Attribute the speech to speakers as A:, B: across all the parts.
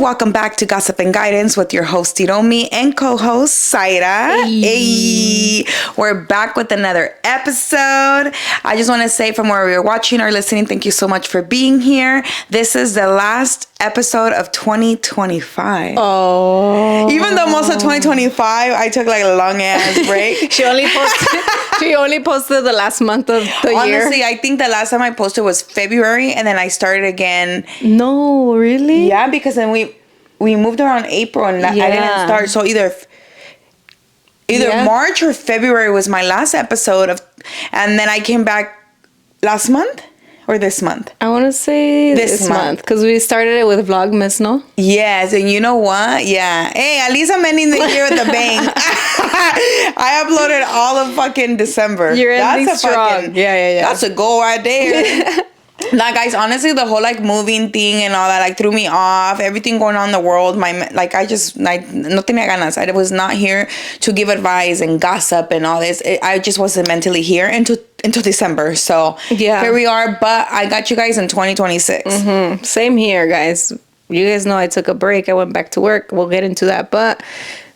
A: welcome back to Gossip and Guidance with your host Hiromi and co-host Saira. Hey. We're back with another episode. I just want to say from where you're watching or listening, thank you so much for being here. This is the last episode of 2025.
B: Oh.
A: Even though most of 2025, I took like a long ass break.
B: She only posted the last month of the year.
A: Honestly, I think the last time I posted was February, and then I started again.
B: No, really?
A: Yeah, because then we moved around April, and I didn't start. So either March or February was my last episode and then I came back last month. Or this month?
B: I want to say this month. Because we started it with Vlogmas, no?
A: Yes, and you know what? Yeah. Hey, at least I'm ending the year with a bang. I uploaded all of fucking December.
B: You're ending strong. Yeah.
A: That's a goal right there. Nah, guys, honestly, the whole like moving thing and all that like threw me off. Everything going on in the world, no tenía ganas. I was not here to give advice and gossip and all this. I just wasn't mentally here until December. So here we are. But I got you guys in 2026.
B: Mm-hmm. Same here, guys. You guys know I took a break. I went back to work. We'll get into that. But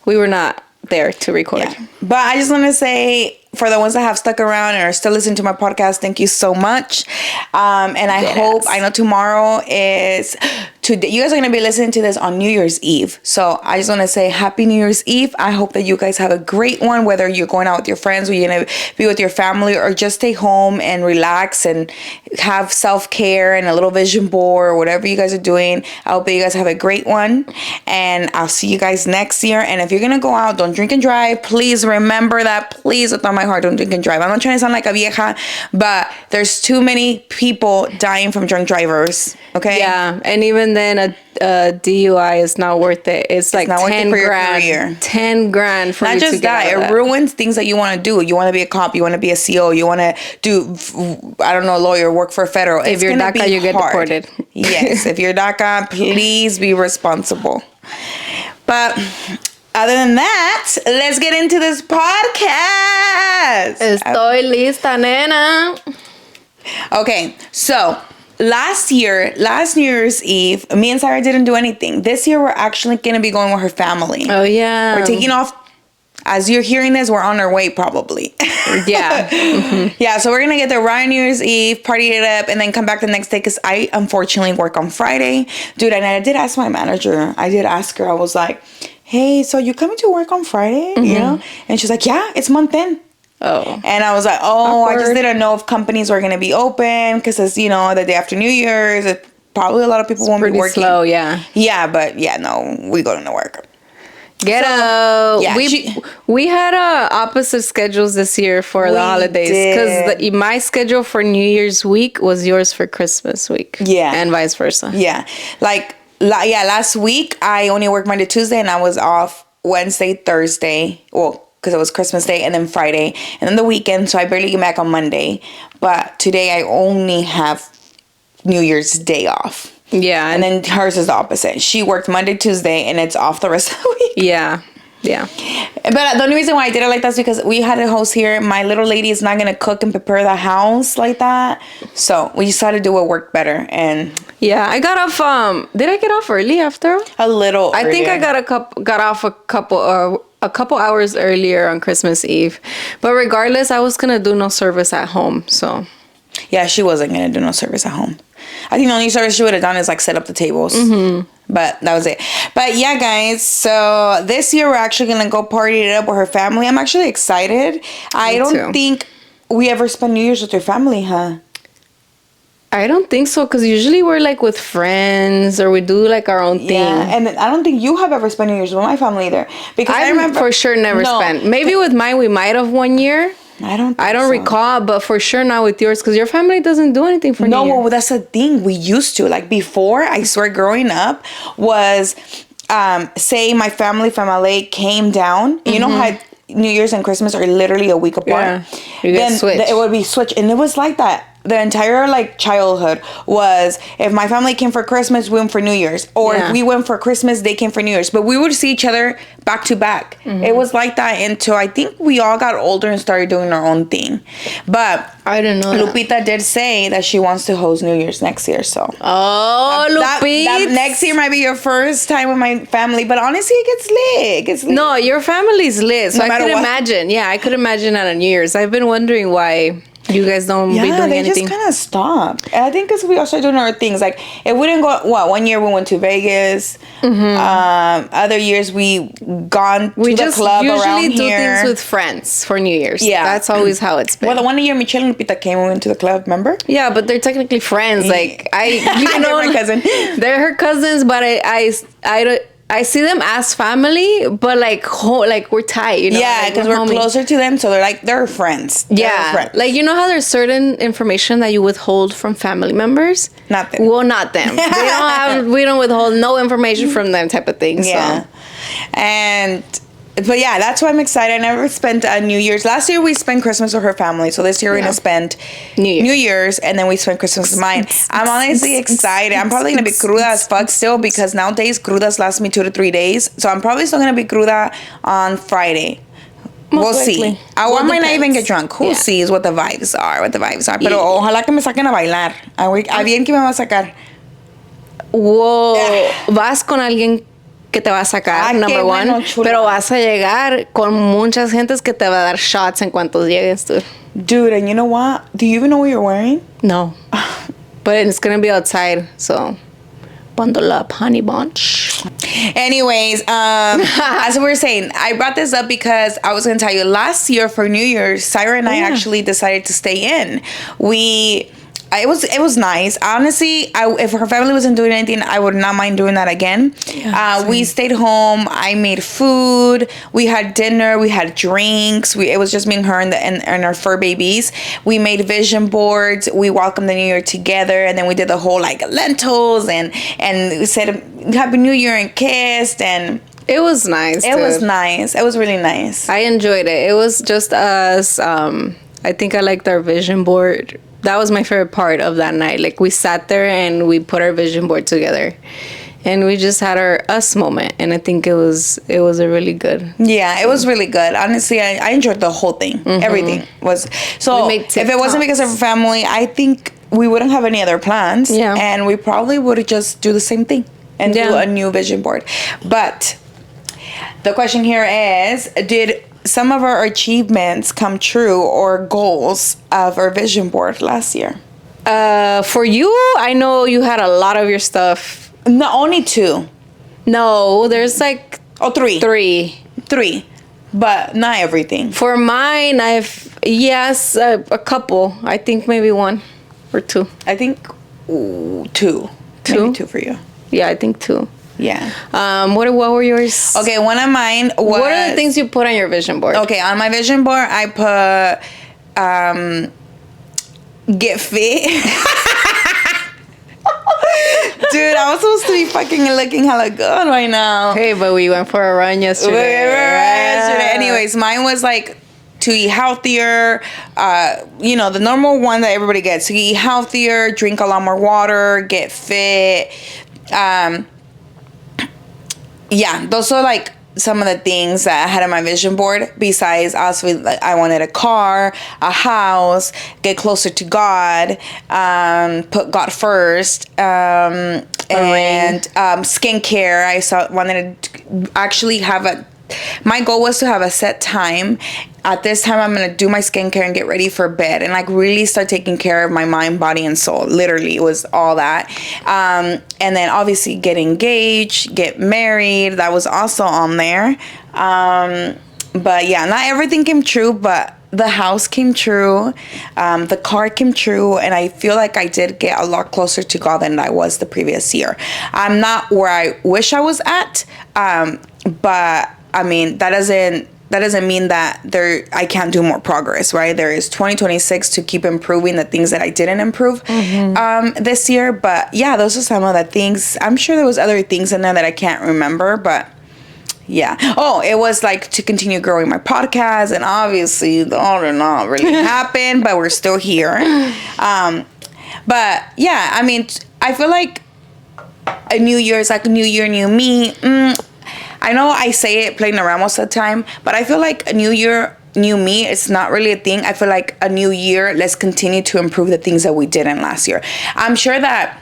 B: we were not there to record.
A: Yeah. But I just want to say, for the ones that have stuck around and are still listening to my podcast, thank you so much. And I know tomorrow is today. You guys are going to be listening to this on New Year's Eve. So I just want to say happy New Year's Eve. I hope that you guys have a great one, whether you're going out with your friends or you're going to be with your family, or just stay home and relax and have self-care and a little vision board or whatever you guys are doing. I hope that you guys have a great one, and I'll see you guys next year. And if you're going to go out, don't drink and drive. Please remember that. Please, with all my heart, don't drink and drive. I'm not trying to sound like a vieja, but there's too many people dying from drunk drivers. Okay?
B: Yeah, and even then a DUI is not worth it. It's like 10 grand. 10 grand for
A: not
B: you
A: just
B: to get
A: that.
B: out of that.
A: It ruins things that you want to do. You want to be a cop. You want to be a CO. You want to do, I don't know, lawyer, work for federal.
B: If you're DACA, you get deported.
A: Yes. If you're DACA, please be responsible. But other than that, let's get into this podcast.
B: Estoy lista, nena.
A: Okay, so last New Year's Eve, me and Sarah didn't do anything. This year, we're actually going to be going with her family.
B: Oh, yeah.
A: We're taking off. As you're hearing this, we're on our way, probably.
B: Yeah. Mm-hmm.
A: Yeah, so we're going to get there right New Year's Eve, party it up, and then come back the next day, because I unfortunately work on Friday. Dude, and I did ask my manager. I was like, hey, so you coming to work on Friday? Mm-hmm. You know? And she's like, yeah, it's month end.
B: Oh.
A: And I was like, awkward. I just didn't know if companies were going to be open, because it's, the day after New Year's, probably a lot of people won't be working.
B: Slow, yeah.
A: Yeah, but no, we go to work.
B: Ghetto.
A: Yeah,
B: we had opposite schedules this year for the holidays, because my schedule for New Year's week was yours for Christmas week. Yeah. And vice versa.
A: Yeah. Last week I only worked Monday, Tuesday, and I was off Wednesday, Thursday. Well, because it was Christmas Day, and then Friday, and then the weekend, so I barely get back on Monday. But today I only have New Year's Day off.
B: Yeah.
A: And then hers is the opposite. She worked Monday, Tuesday, and it's off the rest of the week.
B: Yeah. Yeah.
A: But the only reason why I did it like that is because we had a host here. My little lady is not going to cook and prepare the house like that. So we just had to do what worked better. And
B: yeah, I got off, did I get off early after?
A: A little
B: I think I got off a couple hours earlier on Christmas Eve. But regardless, I was going to do no service at home, so.
A: Yeah, she wasn't going to do no service at home. I think the only service she would have done is like set up the tables.
B: Mm-hmm.
A: But that was it. But yeah, guys, so this year we're actually going to go party it up with her family. I'm actually excited. I don't think we ever spend New Year's with your family, huh?
B: I don't think so, because usually we're like with friends, or we do like our own thing.
A: Yeah, and I don't think you have ever spent New Year's with my family either. Because I remember
B: for sure never spent. Maybe with mine we might have one year.
A: I don't
B: recall, but for sure not with yours, because your family doesn't do anything for New Year.
A: No, well, that's the thing. We used to. Like before, I swear, growing up was, say my family from LA came down. Mm-hmm. You know how New Year's and Christmas are literally a week apart?
B: Yeah, then
A: it would be switched. And it was like that the entire like childhood was if my family came for Christmas, we went for New Year's, or if we went for Christmas, they came for New Year's. But we would see each other back to back. It was like that until I think we all got older and started doing our own thing. But
B: I didn't know
A: Lupita did say that she wants to host New Year's next year. So
B: Lupita,
A: that next year might be your first time with my family. But honestly, it gets lit. It gets lit.
B: No, your family's lit. So I could imagine. Yeah, I could imagine at a New Year's. I've been wondering why you guys don't be doing anything.
A: Yeah, they just kind of stopped. And I think because we all started doing our things. Like, it wouldn't go... One year we went to Vegas. Other years we gone to the club around here.
B: We usually do things with friends for New Year's. Yeah. That's always how it's been.
A: Well, the one year Michelle and Lupita came, we went to the club, remember?
B: Yeah, but they're technically friends. Like, you know...
A: They're my cousin.
B: They're her cousins, but I see them as family, but like we're tight, you know?
A: Yeah, because we're closer to them, so they're friends.
B: Yeah.
A: Friends.
B: Like, you know how there's certain information that you withhold from family members?
A: Not them.
B: Well, not them. We don't withhold no information from them type of thing.
A: Yeah. So. But yeah, that's why I'm excited. I never spent New Year's. Last year we spent Christmas with her family, so this year we're gonna spend New Year's, and then we spend Christmas with mine. I'm honestly excited. I'm probably gonna be cruda as fuck still, because nowadays crudas last me 2 to 3 days. So I'm probably still gonna be cruda on Friday. We'll see. I might not even get drunk. Who sees what the vibes are? Pero ojalá que me saquen a bailar. A bien que me va a sacar.
B: Whoa. Vas con alguien que te va a sacar, number one, bueno, pero vas a llegar con muchas gentes que te va a dar shots en cuanto llegues, dude.
A: Dude, and you know what? Do you even know what you're wearing?
B: No. But it's gonna be outside, so bundle up, honey bunch.
A: Anyways, as we were saying, I brought this up because I was gonna tell you, last year for New Year's, Syra and I actually decided to stay in. It was nice. Honestly, if her family wasn't doing anything, I would not mind doing that again. Yeah, we stayed home. I made food. We had dinner. We had drinks. It was just me and her and our fur babies. We made vision boards. We welcomed the New Year together, and then we did the whole like lentils and we said Happy New Year and kissed, and
B: it was nice.
A: It was nice. It was really nice.
B: I enjoyed it. It was just us. I think I liked our vision board. That was my favorite part of that night. Like, we sat there and we put our vision board together, and we just had our us moment. And I think it was a really good.
A: Yeah, it was really good. Honestly, I enjoyed the whole thing. Everything was so. If it wasn't because of family, I think we wouldn't have any other plans. Yeah, and we probably would just do the same thing and do a new vision board. But the question here is, did some of our achievements come true, or goals of our vision board last year?
B: For you, I know you had a lot of your stuff.
A: No, only 2.
B: No, there's like
A: 3.
B: 3,
A: but not everything.
B: For mine, I've a couple. I think maybe 1 or 2.
A: I think 2. 2. Maybe 2 for you.
B: Yeah, I think 2.
A: Yeah.
B: What were yours?
A: Okay, one of mine was...
B: What are the things you put on your vision board?
A: Okay, on my vision board, I put get fit. Dude, I was supposed to be fucking looking hella good right now.
B: Hey, but we went for a run yesterday.
A: Anyways, mine was like to eat healthier, the normal one that everybody gets. To eat healthier, drink a lot more water, get fit. Yeah, those are like some of the things that I had on my vision board. Besides, also, like, I wanted a car, a house, get closer to God, put God first, and skincare. I wanted to actually have my goal was to have a set time. At this time, I'm going to do my skincare and get ready for bed and like really start taking care of my mind, body, and soul. Literally, it was all that. And then obviously get engaged, get married. That was also on there. But yeah, not everything came true, but the house came true. The car came true. And I feel like I did get a lot closer to God than I was the previous year. I'm not where I wish I was at. But I mean, that doesn't mean that I can't do more progress, right? There is 2026 to keep improving the things that I didn't improve this year. But yeah, those are some of the things. I'm sure there was other things in there that I can't remember, but Yeah. Oh, it was like to continue growing my podcast, and obviously all did not really happen, but we're still here. But yeah, I mean, I feel like a new year is like a new year, new me. I know I say it playing around most of the time, but I feel like a new year, new me, it's not really a thing. I feel like a new year, let's continue to improve the things that we did in last year. I'm sure that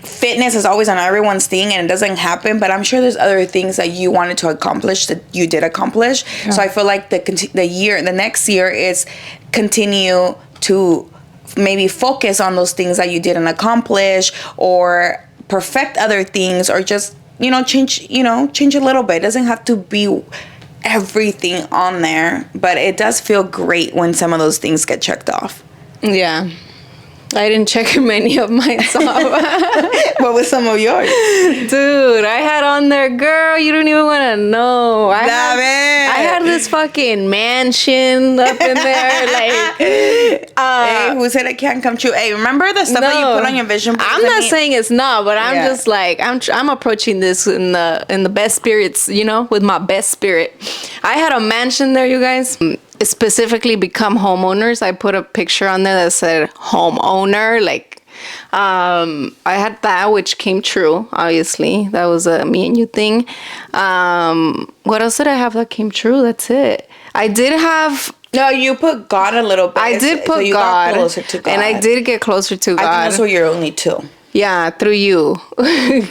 A: fitness is always on everyone's thing and it doesn't happen, but I'm sure there's other things that you wanted to accomplish that you did accomplish. Yeah. So I feel like the next year is continue to maybe focus on those things that you didn't accomplish, or perfect other things, or just change a little bit. It doesn't have to be everything on there, but it does feel great when some of those things get checked off.
B: Yeah. I didn't check many of mine off.
A: What was some of yours?
B: Dude, I had on there, girl, you don't even want to know. I had this fucking mansion up in there. Like,
A: hey, who said it can't come true? Hey, remember the stuff that you put on your vision board?
B: I'm not saying it's not, but I'm just like, I'm approaching this in the best spirits, with my best spirit. I had a mansion there, you guys. Specifically become homeowners. I put a picture on there that said homeowner. Like, I had that, which came true. Obviously, that was a me and you thing. What else did I have that came true? That's it. I did have.
A: No, you put God a little bit.
B: I did put
A: so
B: God,
A: got closer to God,
B: and I did get closer to God.
A: I think those were your only two.
B: Yeah, through you.
A: Hey,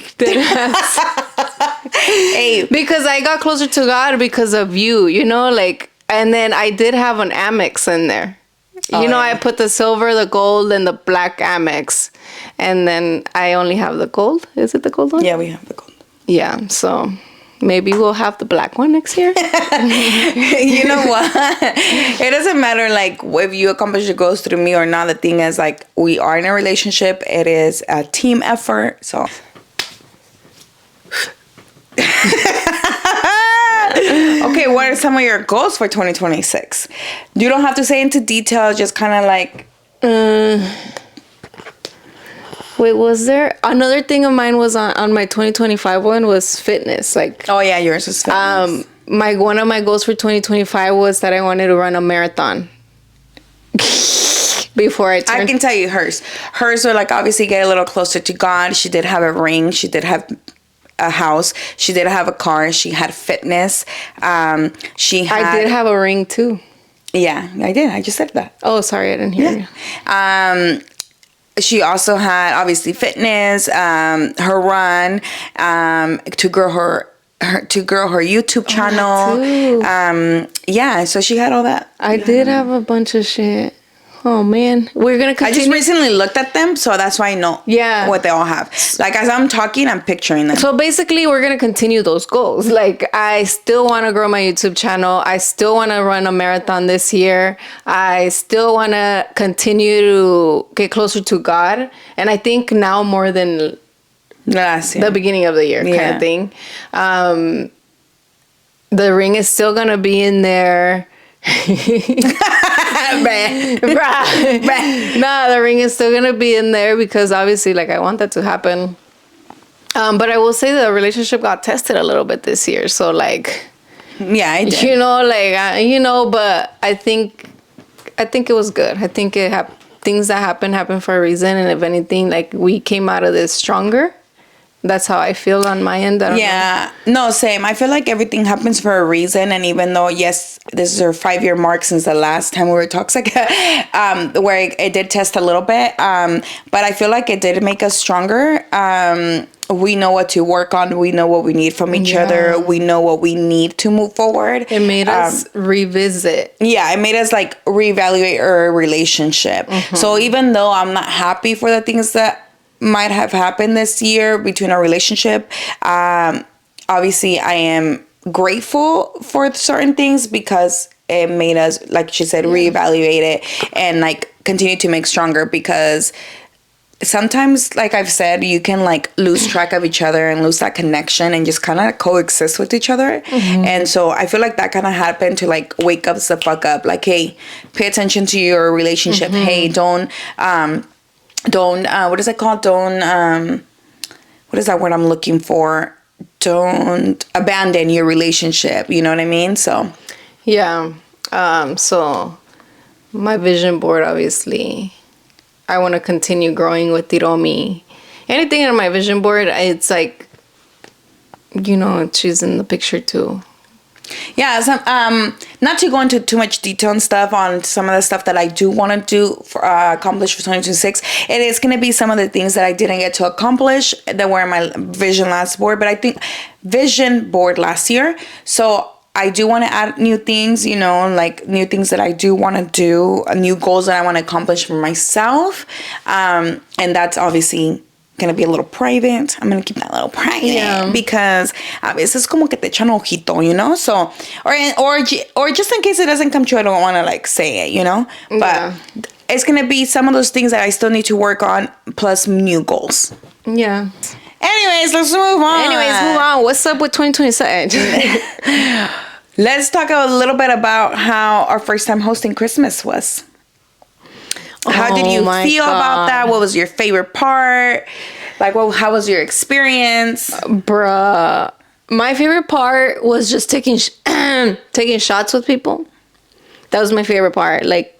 B: because I got closer to God because of you. Like. And then I did have an Amex in there. I put the silver, the gold, and the black Amex. And then I only have the gold. Is it the gold one?
A: Yeah, we have the gold.
B: Yeah, so maybe we'll have the black one next year.
A: You know what? It doesn't matter, like, if you accomplish your goals through me or not. The thing is, like, we are in a relationship. It is a team effort, so... Okay, what are some of your goals for 2026? You don't have to say into detail, just kind of like...
B: Wait, was there... Another thing of mine was on my 2025 one was fitness. Like,
A: oh, yeah, yours was fitness.
B: One of my goals for 2025 was that I wanted to run a marathon. Before I
A: can tell you hers. Hers were, like, obviously get a little closer to God. She did have a ring. She did have... a house. She did have a car. She had fitness. I
B: did have a ring too.
A: Yeah, I did. I just said that.
B: Oh, sorry, I didn't hear you.
A: She also had obviously fitness, her run, to grow her YouTube channel. Yeah, so she had all that.
B: I did have a bunch of shit. Oh man, we're gonna continue.
A: I just recently looked at them, so that's why I know what they all have. Like, as I'm talking, I'm picturing them.
B: So basically, we're gonna continue those goals. Like, I still want to grow my YouTube channel. I still want to run a marathon this year. I still want to continue to get closer to God, and I think now more than
A: last year,
B: the beginning of the year, kind of thing. The ring is still gonna be in there. Nah, the ring is still gonna be in there because obviously, like, I want that to happen. But I will say the relationship got tested a little bit this year. So, like,
A: yeah, I did.
B: But I think it was good. I think things that happen for a reason, and if anything, like, we came out of this stronger. That's how I feel on my end.
A: No, same. I feel like everything happens for a reason. And even though, yes, this is our 5-year mark since the last time we were toxic, where it did test a little bit. But I feel like it did make us stronger. We know what to work on. We know what we need from each other. We know what we need to move forward.
B: It made us revisit.
A: Yeah, it made us, like, reevaluate our relationship. Mm-hmm. So even though I'm not happy for the things that might have happened this year between our relationship, obviously I am grateful for certain things because it made us, like she said, reevaluate it and, like, continue to make stronger, because sometimes, like I've said, you can, like, lose track of each other and lose that connection and just kind of coexist with each other. Mm-hmm. And so I feel like that kind of happened to, like, wake us the fuck up. Like, hey, pay attention to your relationship. Mm-hmm. Hey, don't what is it called? What is that word I'm looking for? abandon your relationship. You know what I mean? So
B: Yeah. So my vision board, obviously, I want to continue growing with Tiromi. Anything on my vision board, it's like, she's in the picture too.
A: yeah, not to go into too much detail and stuff on some of the stuff that I do want to do for accomplish for 2026. It is going to be some of the things that I didn't get to accomplish that were in my vision board last year. So I do want to add new things, like new things that I do want to do, new goals that I want to accomplish for myself. And that's obviously gonna be a little private. I'm gonna keep that a little private because a veces como que te echan ojito, so or just in case it doesn't come true, I don't want to like say it, but it's gonna be some of those things that I still need to work on plus new goals.
B: Yeah.
A: Anyways, let's move on.
B: What's up with 2027?
A: Let's talk a little bit about how our first time hosting Christmas was. How did you feel about that? What was your favorite part? Like, how was your experience?
B: Bruh. My favorite part was just taking shots with people. That was my favorite part. Like,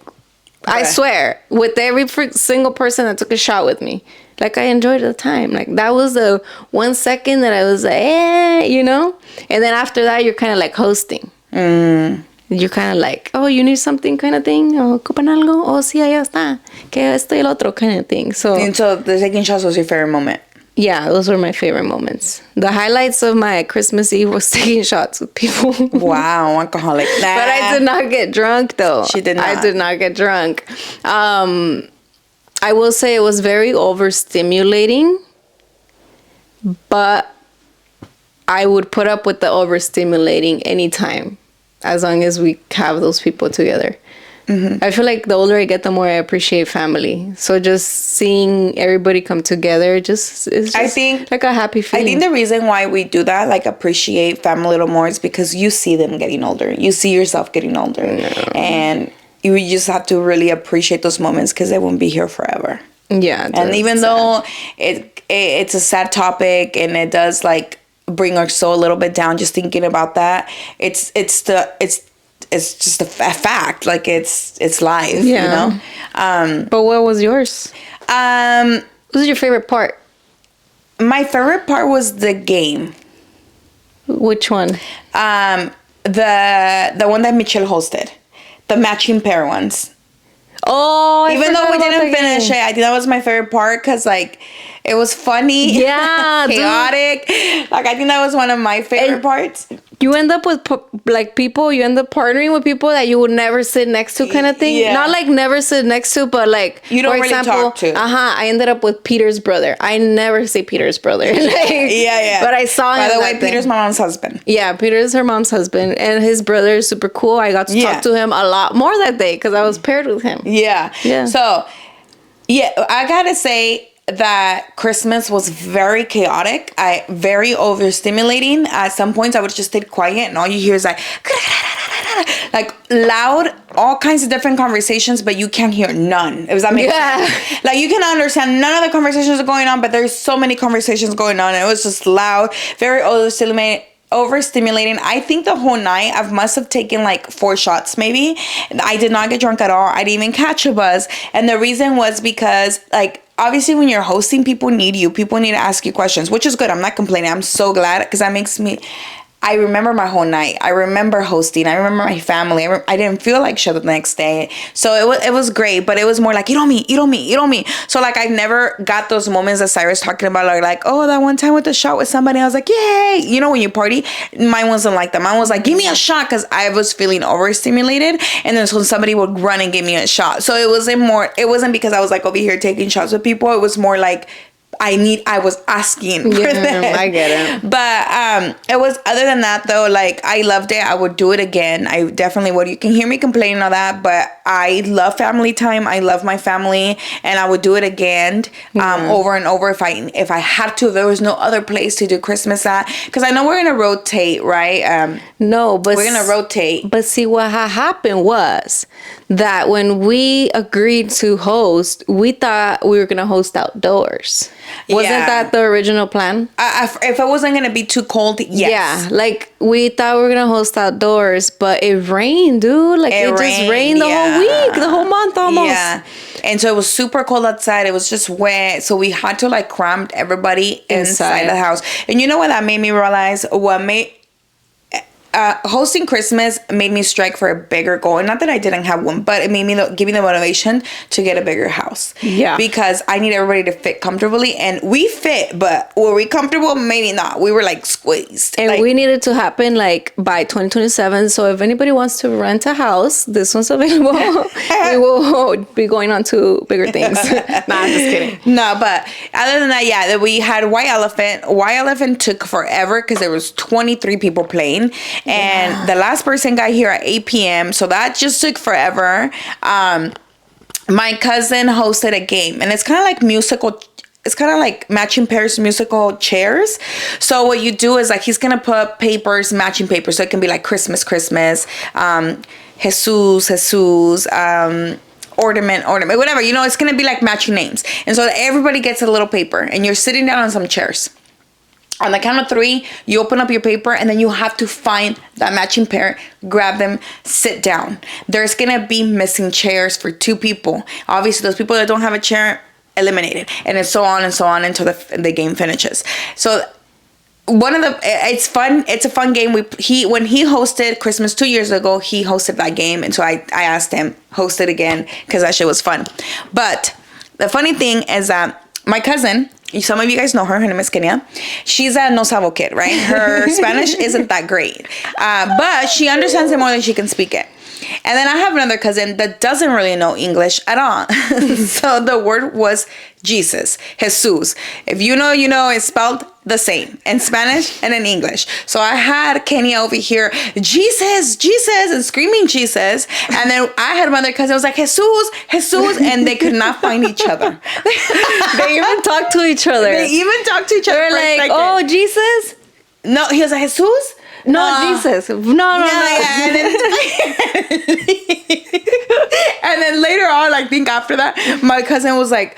B: okay. I swear, with every single person that took a shot with me, like, I enjoyed the time. Like, that was the 1 second that I was like, And then after that, you're kind of like hosting. You're kind of like, oh, you need something kind of thing? Oh, ¿ocupan algo? Oh, sí, allá está. Que esto y el otro kind of thing. So
A: the taking shots was your favorite moment?
B: Yeah, those were my favorite moments. The highlights of my Christmas Eve was taking shots with people.
A: Wow, alcoholic.
B: But I did not get drunk, though.
A: She did not.
B: I did not get drunk. I will say it was very overstimulating, but I would put up with the overstimulating anytime, as long as we have those people together. Mm-hmm. I feel like the older I get, the more I appreciate family. So just seeing everybody come together, I think like a happy feeling.
A: I think the reason why we do that, like appreciate family a little more, is because you see them getting older. You see yourself getting older. Yeah. And you just have to really appreciate those moments because they won't be here forever.
B: Yeah.
A: And even though it's a sad topic and it does like bring our soul a little bit down just thinking about that, it's just a fact. Like it's life.
B: But what was yours? What was your favorite part?
A: My favorite part was the game.
B: Which one?
A: The one that Michelle hosted, the matching pair ones.
B: Oh,
A: even though we didn't finish it, I think that was my favorite part because like it was funny, chaotic. Like I think that was one of my favorite parts.
B: You end up with people. You end up partnering with people that you would never sit next to, kind of thing. Yeah. Not like never sit next to, but like
A: you don't really talk to.
B: I ended up with Peter's brother. I never say Peter's brother. But I saw him.
A: By the way, Peter's my mom's husband.
B: Yeah, Peter's her mom's husband, and his brother is super cool. I got to talk to him a lot more that day because I was paired with him.
A: Yeah. So, I gotta say that Christmas was very chaotic. Very overstimulating. At some points, I would just stay quiet, and all you hear is like loud, all kinds of different conversations, but you can't hear none. Does that make sense? Like you can understand none of the conversations are going on, but there's so many conversations going on, and it was just loud, very overstimulating. I think the whole night I must have taken like 4 shots maybe. I did not get drunk at all. I didn't even catch a buzz. And the reason was because like obviously when you're hosting, people need to ask you questions, which is good. I'm not complaining. I'm so glad because that makes me I remember my whole night. I remember hosting. I remember my family. I didn't feel like shit the next day. So it was great, but it was more like, eat on me. So like I never got those moments that Cyrus talking about, like, oh, that one time with the shot with somebody, I was like, yay. When you party, mine wasn't like that. Mine was like, give me a shot because I was feeling overstimulated. And then so somebody would run and give me a shot. So it wasn't because I was like over here taking shots with people. It was more like, I was asking for that.
B: I get it.
A: But it was, other than that though, like I loved it. I would do it again. I definitely would. You can hear me complaining all that, but I love family time. I love my family, and I would do it again over and over if I had to. If there was no other place to do Christmas at, because I know we're gonna rotate, right?
B: No, but
A: we're gonna rotate.
B: But see, what happened was that when we agreed to host, we thought we were gonna host outdoors. Wasn't that the original plan?
A: If it wasn't gonna be too cold, yes.
B: Yeah, like we thought we were gonna host outdoors, but it rained, dude. Like it just rained the whole week, the whole month almost. Yeah.
A: And so it was super cold outside. It was just wet. So we had to like cram everybody inside the house. And you know what that made me realize? What made hosting Christmas made me strike for a bigger goal. And not that I didn't have one, but it made me give me the motivation to get a bigger house.
B: Yeah.
A: Because I need everybody to fit comfortably. And we fit, but were we comfortable? Maybe not. We were like squeezed.
B: And
A: like,
B: we needed to happen like by 2027. So if anybody wants to rent a house, this one's available. We will be going on to bigger things. Nah, I'm just kidding.
A: No, but other than that, yeah, we had White Elephant. White Elephant took forever because there was 23 people playing. And the last person got here at 8 p.m. So that just took forever. My cousin hosted a game. And it's kind of like musical. It's kind of like matching pairs musical chairs. So what you do is like he's going to put papers, matching papers. So it can be like Christmas, Jesus, ornament, whatever. You know, it's going to be like matching names. And so everybody gets a little paper. And you're sitting down on some chairs. On the count of 3, you open up your paper and then you have to find that matching pair, grab them, sit down. There's gonna be missing chairs for 2 people. Obviously, those people that don't have a chair, eliminated. And it's so on until the game finishes. So it's fun. It's a fun game. When he hosted Christmas 2 years ago, he hosted that game. And so I asked him, host it again, because that shit was fun. But the funny thing is that my cousin, some of you guys know her name is Kenya. She's a no sabo kid, right? Her Spanish isn't that great. But she understands it more than she can speak it. And then I have another cousin that doesn't really know English at all. So the word was Jesus. If you know, you know, it's spelled the same in Spanish and in English. So I had Kenya over here, Jesus, and screaming Jesus. And then I had my other cousin was like, Jesus. And they could not find each other.
B: They even talked to each other.
A: They were
B: like, oh, Jesus?
A: No, he was like, Jesus?
B: No, Jesus. No.
A: Yeah. And then later on, I think after that, my cousin was like,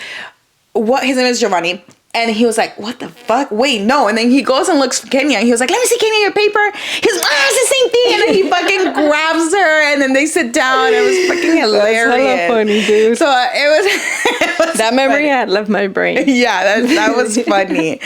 A: what? His name is Giovanni. And he was like, what the fuck? Wait, no. And then he goes and looks for Kenya. And he was like, let me see, Kenya, your paper. He's like, it's the same thing. And then he fucking grabs her. And then they sit down. It was fucking hilarious.
B: That's hella funny, dude.
A: So it was
B: that memory had left my brain.
A: Yeah, that was funny.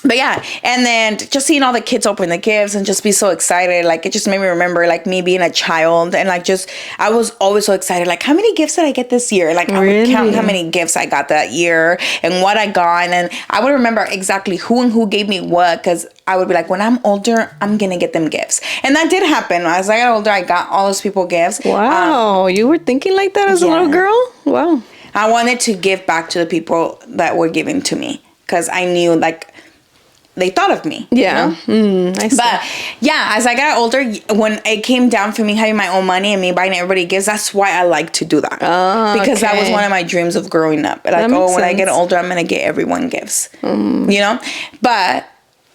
A: But yeah, and then just seeing all the kids open the gifts and just be so excited, like it just made me remember like me being a child and like just I was always so excited, like how many gifts did I get this year? Like I would count how many gifts I got that year and what I got, and then I would remember exactly who gave me what, because I would be like, when I'm older, I'm gonna get them gifts, and that did happen. As I got older, I got all those people gifts.
B: Wow, you were thinking like that as a little girl? Wow.
A: I wanted to give back to the people that were giving to me because I knew like they thought of me.
B: Yeah.
A: You know? I see. But yeah, as I got older, when it came down for me having my own money and me buying everybody gifts, that's why I like to do that.
B: Oh,
A: because that was one of my dreams of growing up. Like, when
B: sense.
A: I get older, I'm going to get everyone gifts. You know? But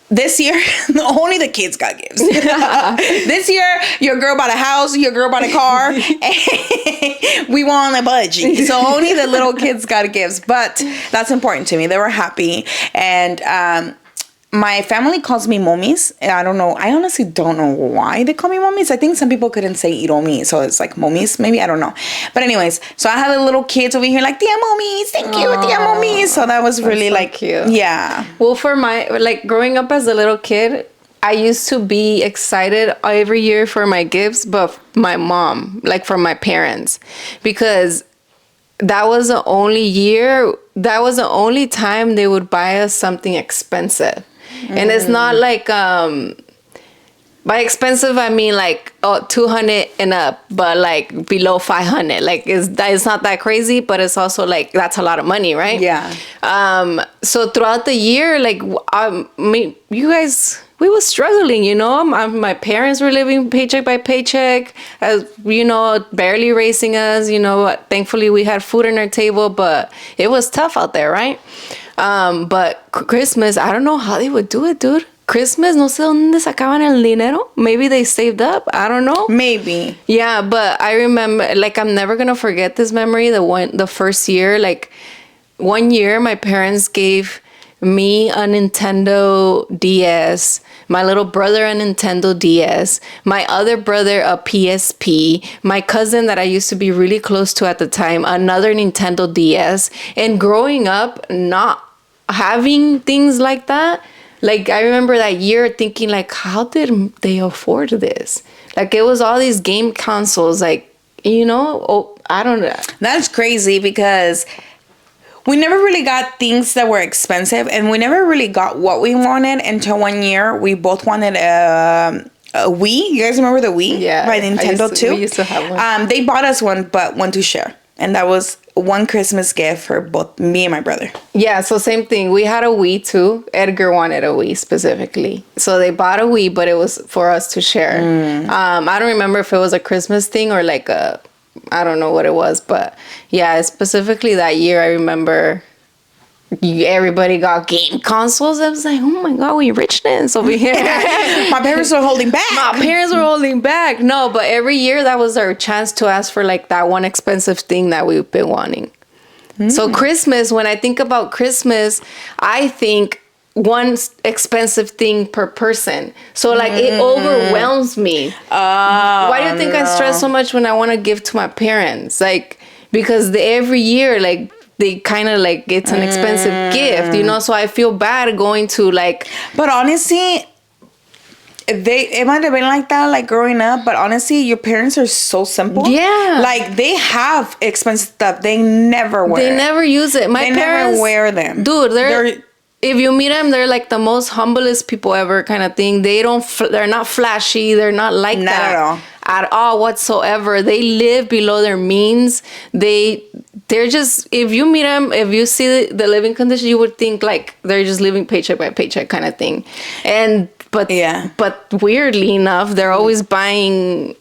A: this year, only the kids got gifts. This year, your girl bought a house, your girl bought a car, and we were on a budget. So only the little kids got gifts. But that's important to me. They were happy. And my family calls me momis. I don't know. I honestly don't know why they call me momis. I think some people couldn't say iromi, so it's like momis. Maybe, I don't know. But anyways, so I had the little kids over here like, tia momis, thank you, tia momis. So that was really like
B: cute.
A: Yeah.
B: Well, for my like growing up as a little kid, I used to be excited every year for my gifts, but my mom, like for my parents, because that was the only time they would buy us something expensive. And it's not like by expensive I mean like 200 and up, but like below 500. Like it's not that crazy, but it's also like that's a lot of money, right?
A: Yeah.
B: So throughout the year, like you guys, we were struggling, you know. My parents were living paycheck by paycheck, as you know, barely raising us. You know, thankfully we had food on our table, but it was tough out there, right? But Christmas, I don't know how they would do it, dude. Christmas, no sé dónde sacaban el dinero. Maybe they saved up. I don't know.
A: Maybe.
B: Yeah, but I remember, like, I'm never gonna forget this memory. The first year, like, one year my parents gave me a Nintendo DS, my little brother a Nintendo DS, my other brother a PSP, my cousin that I used to be really close to at the time, another Nintendo DS. And growing up not having things like that, like I remember that year thinking like, how did they afford this? Like it was all these game consoles, like, I don't know.
A: That's crazy because we never really got things that were expensive, and we never really got what we wanted until one year we both wanted a Wii. You guys remember the Wii?
B: Yeah.
A: By Nintendo too?
B: We used to have one.
A: They bought us one, but one to share. And that was one Christmas gift for both me and my brother.
B: Yeah, so same thing. We had a Wii too. Edgar wanted a Wii specifically. So they bought a Wii, but it was for us to share. I don't remember if it was a Christmas thing or like I don't know what it was. But yeah, specifically that year, I remember everybody got game consoles. I was like, oh my God, we richness over here.
A: My parents were holding back.
B: No, but every year that was our chance to ask for like that one expensive thing that we've been wanting. So Christmas, when I think about Christmas, I think one expensive thing per person. So like it overwhelms me. Why do you think I stress so much when I want to give to my parents? Like, because every year, like, they kind of like, it's an expensive gift, so I feel bad going to like.
A: But honestly, it might have been like that, like growing up, but honestly, your parents are so simple.
B: Yeah.
A: Like they have expensive stuff. They never wear
B: They never use it. My parents
A: never wear them.
B: Dude, they're if you meet them, they're like the most humblest people ever kind of thing. They're not flashy. They're not like
A: not
B: that. At all whatsoever. They live below their means. They're just, if you meet them, if you see the living condition, you would think like they're just living paycheck by paycheck kind of thing. But weirdly enough, they're always buying.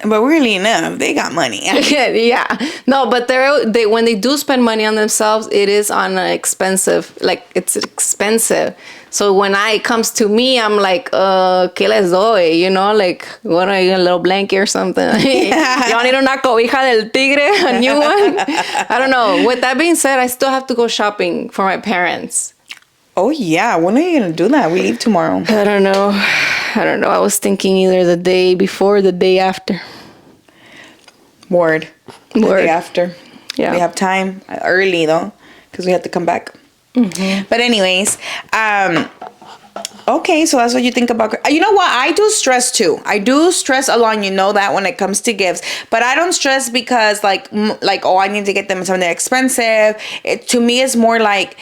A: But weirdly enough, they got money.
B: Yeah. No, but they when they do spend money on themselves, it is on an expensive, like it's expensive. So when it comes to me, I'm like, ¿qué les doy? Like, what are you, a little blanket or something? Y'all need una cobija del tigre, a new one? I don't know. With that being said, I still have to go shopping for my parents.
A: Oh, yeah. When are you going to do that? We leave tomorrow.
B: I don't know. I was thinking either the day before or the day after.
A: Word. The day after.
B: Yeah.
A: We have time early, though, because we have to come back. But anyways, okay, so that's what you think about. You know what? I do stress too. I do stress a lot. You know that when it comes to gifts, but I don't stress because like I need to get them something expensive. To me, it's more like,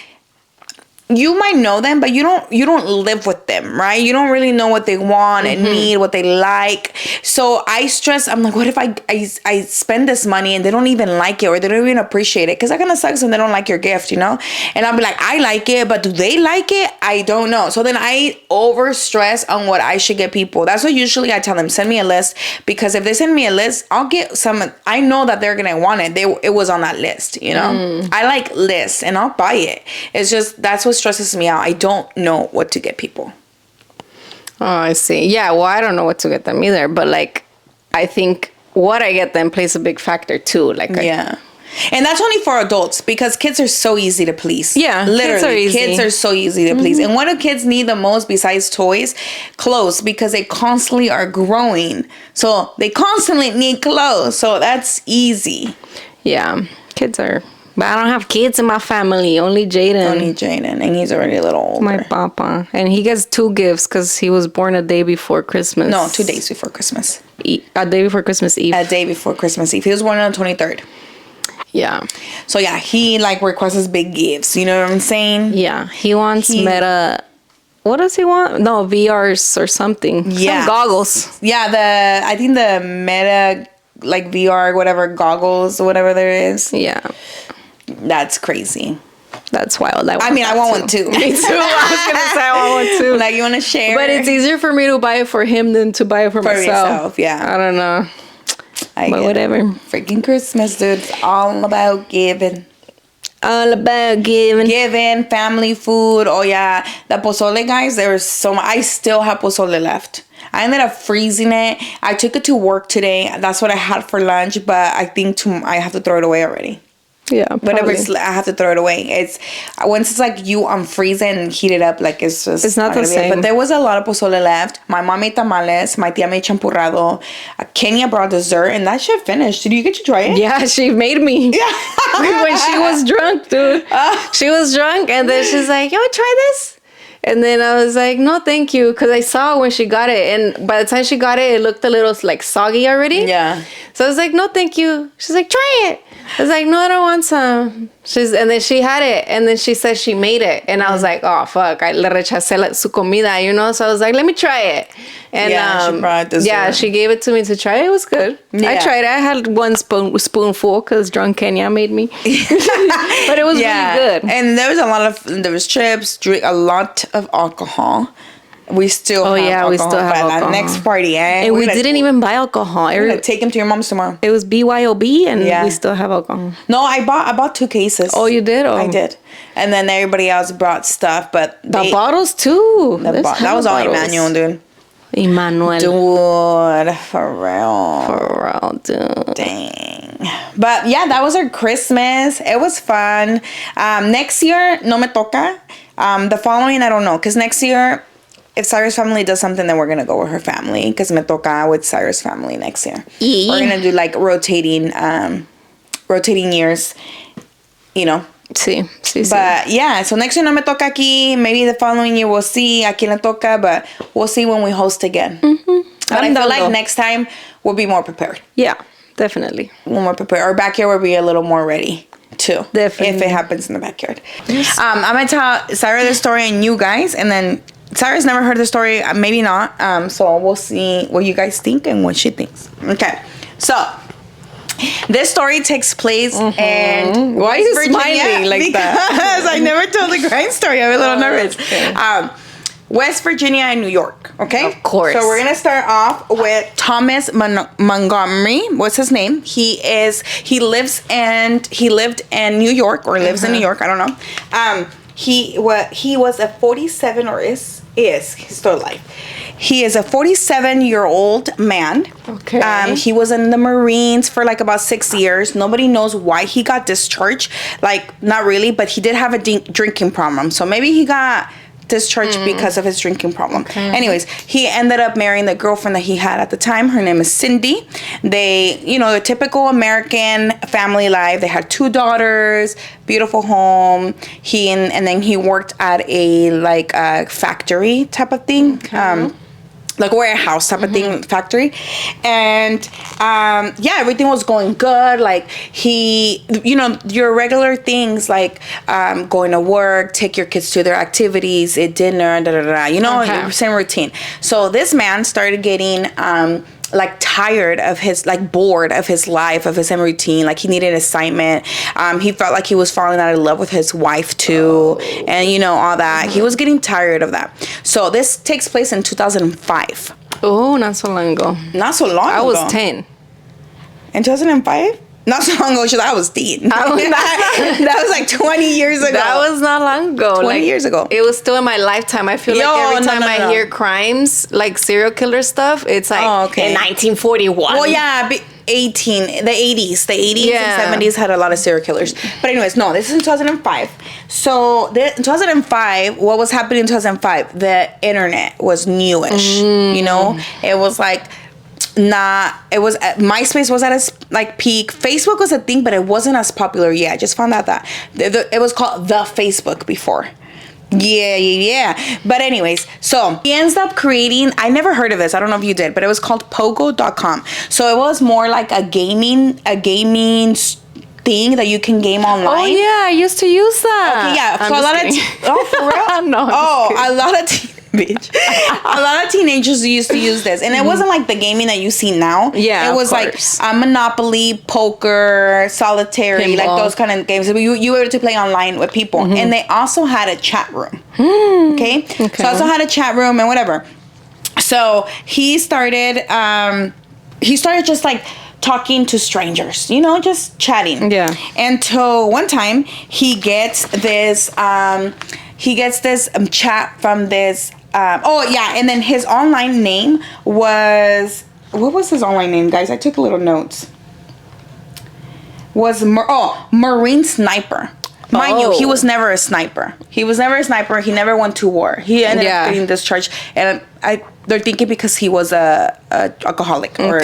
A: you might know them, but you don't live with them, right? You don't really know what they want and need, what they like. So I stress. I'm like, what if I spend this money and they don't even like it, or they don't even appreciate it? Because that kind of sucks when they don't like your gift, And I'll be like, I like it, but do they like it? I don't know. So then I over stress on what I should get people. That's what usually I tell them, send me a list, because if they send me a list, I'll get some. I know that they're gonna want it. It was on that list, I like lists and I'll buy it. It's just, that's what stresses me out. I don't know what to get people.
B: Oh, I see. Yeah, well, I don't know what to get them either, but like, I think what I get them plays a big factor too. Like,
A: yeah. And that's only for adults, because kids are so easy to please.
B: Yeah,
A: literally, kids are so easy to please. And what do kids need the most besides toys? Clothes, because they constantly are growing. So they constantly need clothes. So that's easy.
B: Yeah, kids are. But I don't have kids in my family. Only Jaden.
A: And he's already a little older.
B: My papa. And he gets 2 gifts because he was born a day before Christmas.
A: No, 2 days before Christmas.
B: A day before Christmas Eve.
A: A day before Christmas Eve. He was born on the 23rd.
B: Yeah.
A: So yeah, he like requests big gifts. You know what I'm saying?
B: Yeah. He wants Meta. What does he want? No, VRs or something. Yeah. Some goggles.
A: Yeah, I think the Meta, like VR, whatever, goggles, whatever there is.
B: Yeah.
A: That's crazy.
B: That's wild.
A: I want one too.
B: Me too. I was gonna say I want one too.
A: Like, you want to share?
B: But it's easier for me to buy it for him than to buy it for myself.
A: Yourself, yeah.
B: I don't know. But whatever.
A: Freaking Christmas, dude. It's all about giving.
B: All about giving.
A: Giving, family food. Oh yeah, the pozole, guys. There was so much. I still have pozole left. I ended up freezing it. I took it to work today. That's what I had for lunch. But I think I have to throw it away already.
B: Yeah,
A: whatever.
B: probably.
A: I have to throw it away. It's once it's like you unfreeze it and heat it up, like it's just
B: It's not the
A: gonna be it.
B: same.
A: But there was a lot of pozole left. My mom made tamales. My tia made champurrado. Kenya brought dessert, and that shit finished. Did you get to try it?
B: Yeah, she made me.
A: Yeah.
B: When she was drunk, dude. She was drunk, and then she's like, "You want to try this?" And then I was like, "No, thank you," because I saw when she got it, and by the time she got it, it looked a little like soggy already.
A: Yeah.
B: So I was like, "No, thank you." She's like, "Try it." I was like, "No, I don't want some." And then she had it, and then she said she made it, and I was like, "Oh fuck, I le rechacé su comida," you know. So I was like, "Let me try it." And
A: Yeah, she brought dessert.
B: yeah, she gave it to me to try. It was good.
A: Yeah.
B: I tried it. I had one spoonful because drunk Kenya made me, but it was really good.
A: And there was chips, drink a lot of alcohol. We still have alcohol
B: we still have
A: for
B: alcohol.
A: that next party, eh?
B: And we didn't even buy alcohol.
A: We're gonna take him to your mom's tomorrow.
B: It was BYOB, and
A: Yeah.
B: we still have alcohol.
A: No, I bought 2 cases.
B: Oh, you did? Oh.
A: I did. And then everybody else brought stuff, but
B: The bottles too.
A: that was all Emmanuel, dude.
B: Emmanuel.
A: Dude, for real.
B: For real, dude.
A: Dang. But yeah, that was our Christmas. It was fun. Next year, no me toca. The following, I don't know. Because next year, if Cyrus' family does something, then we're going to go with her family. Because me toca with Cyrus' family next year.
B: Yeah.
A: We're going to do like rotating years, you know.
B: Sí.
A: But yeah, so next year no me toca aquí. Maybe the following year we'll see a quien le toca, but we'll see when we host again. Mm-hmm. But I feel like next time we'll be more prepared.
B: Yeah, definitely.
A: We'll more prepared. Our backyard will be a little more ready too.
B: Definitely.
A: If it happens in the backyard. I'm gonna tell Sarah the story and you guys, and then Sarah's never heard the story. Maybe not. So we'll see what you guys think and what she thinks. Okay. So this story takes place in
B: Why are you
A: Virginia,
B: smiling like that?
A: Because I never told the grind story. I'm a little nervous.
B: Okay.
A: West Virginia and New York. Okay,
B: Of course.
A: So we're gonna start off with Thomas Montgomery. What's his name? He lived in New York, or lives in New York. I don't know. He was a 47, or is he's still alive. He is a 47-year-old man.
B: Okay.
A: He was in the Marines for like about 6 years. Nobody knows why he got discharged. Like, not really, but he did have a drinking problem. So maybe he got discharged because of his drinking problem.
B: Okay.
A: Anyways, he ended up marrying the girlfriend that he had at the time. Her name is Cindy. They, the typical American family life. They had 2 daughters, beautiful home. And then he worked at a factory type of thing.
B: Okay.
A: Like a warehouse type of thing, factory. And everything was going good. Like your regular things like going to work, take your kids to their activities, eat dinner,
B: Okay.
A: Same routine. So this man started getting tired of his, bored of his life, of his same routine. Like, he needed an assignment. He felt like he was falling out of love with his wife too. And all that. He was getting tired of that. So this takes place in 2005.
B: Oh, not so long ago.
A: Not so long ago.
B: I was 10.
A: In 2005? Not so long ago, I was teen. That was like 20 years ago.
B: That was not long ago.
A: 20 years ago.
B: It was still in my lifetime. I feel like every time I hear crimes, like serial killer stuff, it's like in 1941.
A: Well, yeah, the 80s
B: Yeah.
A: and 70s had a lot of serial killers. But anyways, no, this is in 2005. So in 2005, what was happening in 2005? The internet was newish. It was like MySpace was at its peak. Facebook was a thing, but it wasn't as popular yet. I just found out that it was called the Facebook before. Yeah. But anyways, so he ends up creating, I never heard of this, I don't know if you did, but it was called Pogo.com. So it was more like a gaming thing that you can game online.
B: Oh yeah, I used to use that.
A: Okay, yeah. So for real?
B: No.
A: A lot of a lot of teenagers used to use this, and it wasn't like the gaming that you see now.
B: Yeah,
A: it was like Monopoly, poker, solitary,
B: Pinball.
A: like those kind of games. You were able to play online with people, and they also had a chat room. Okay, so also had a chat room and whatever. So he started just like talking to strangers, just chatting.
B: Yeah.
A: Until one time he gets this chat from this. And then his online name was, what was his online name, guys? I took little notes. was Marine sniper. Mind you, he was never a sniper. He never went to war. He ended up getting discharged, and they're thinking because he was a alcoholic or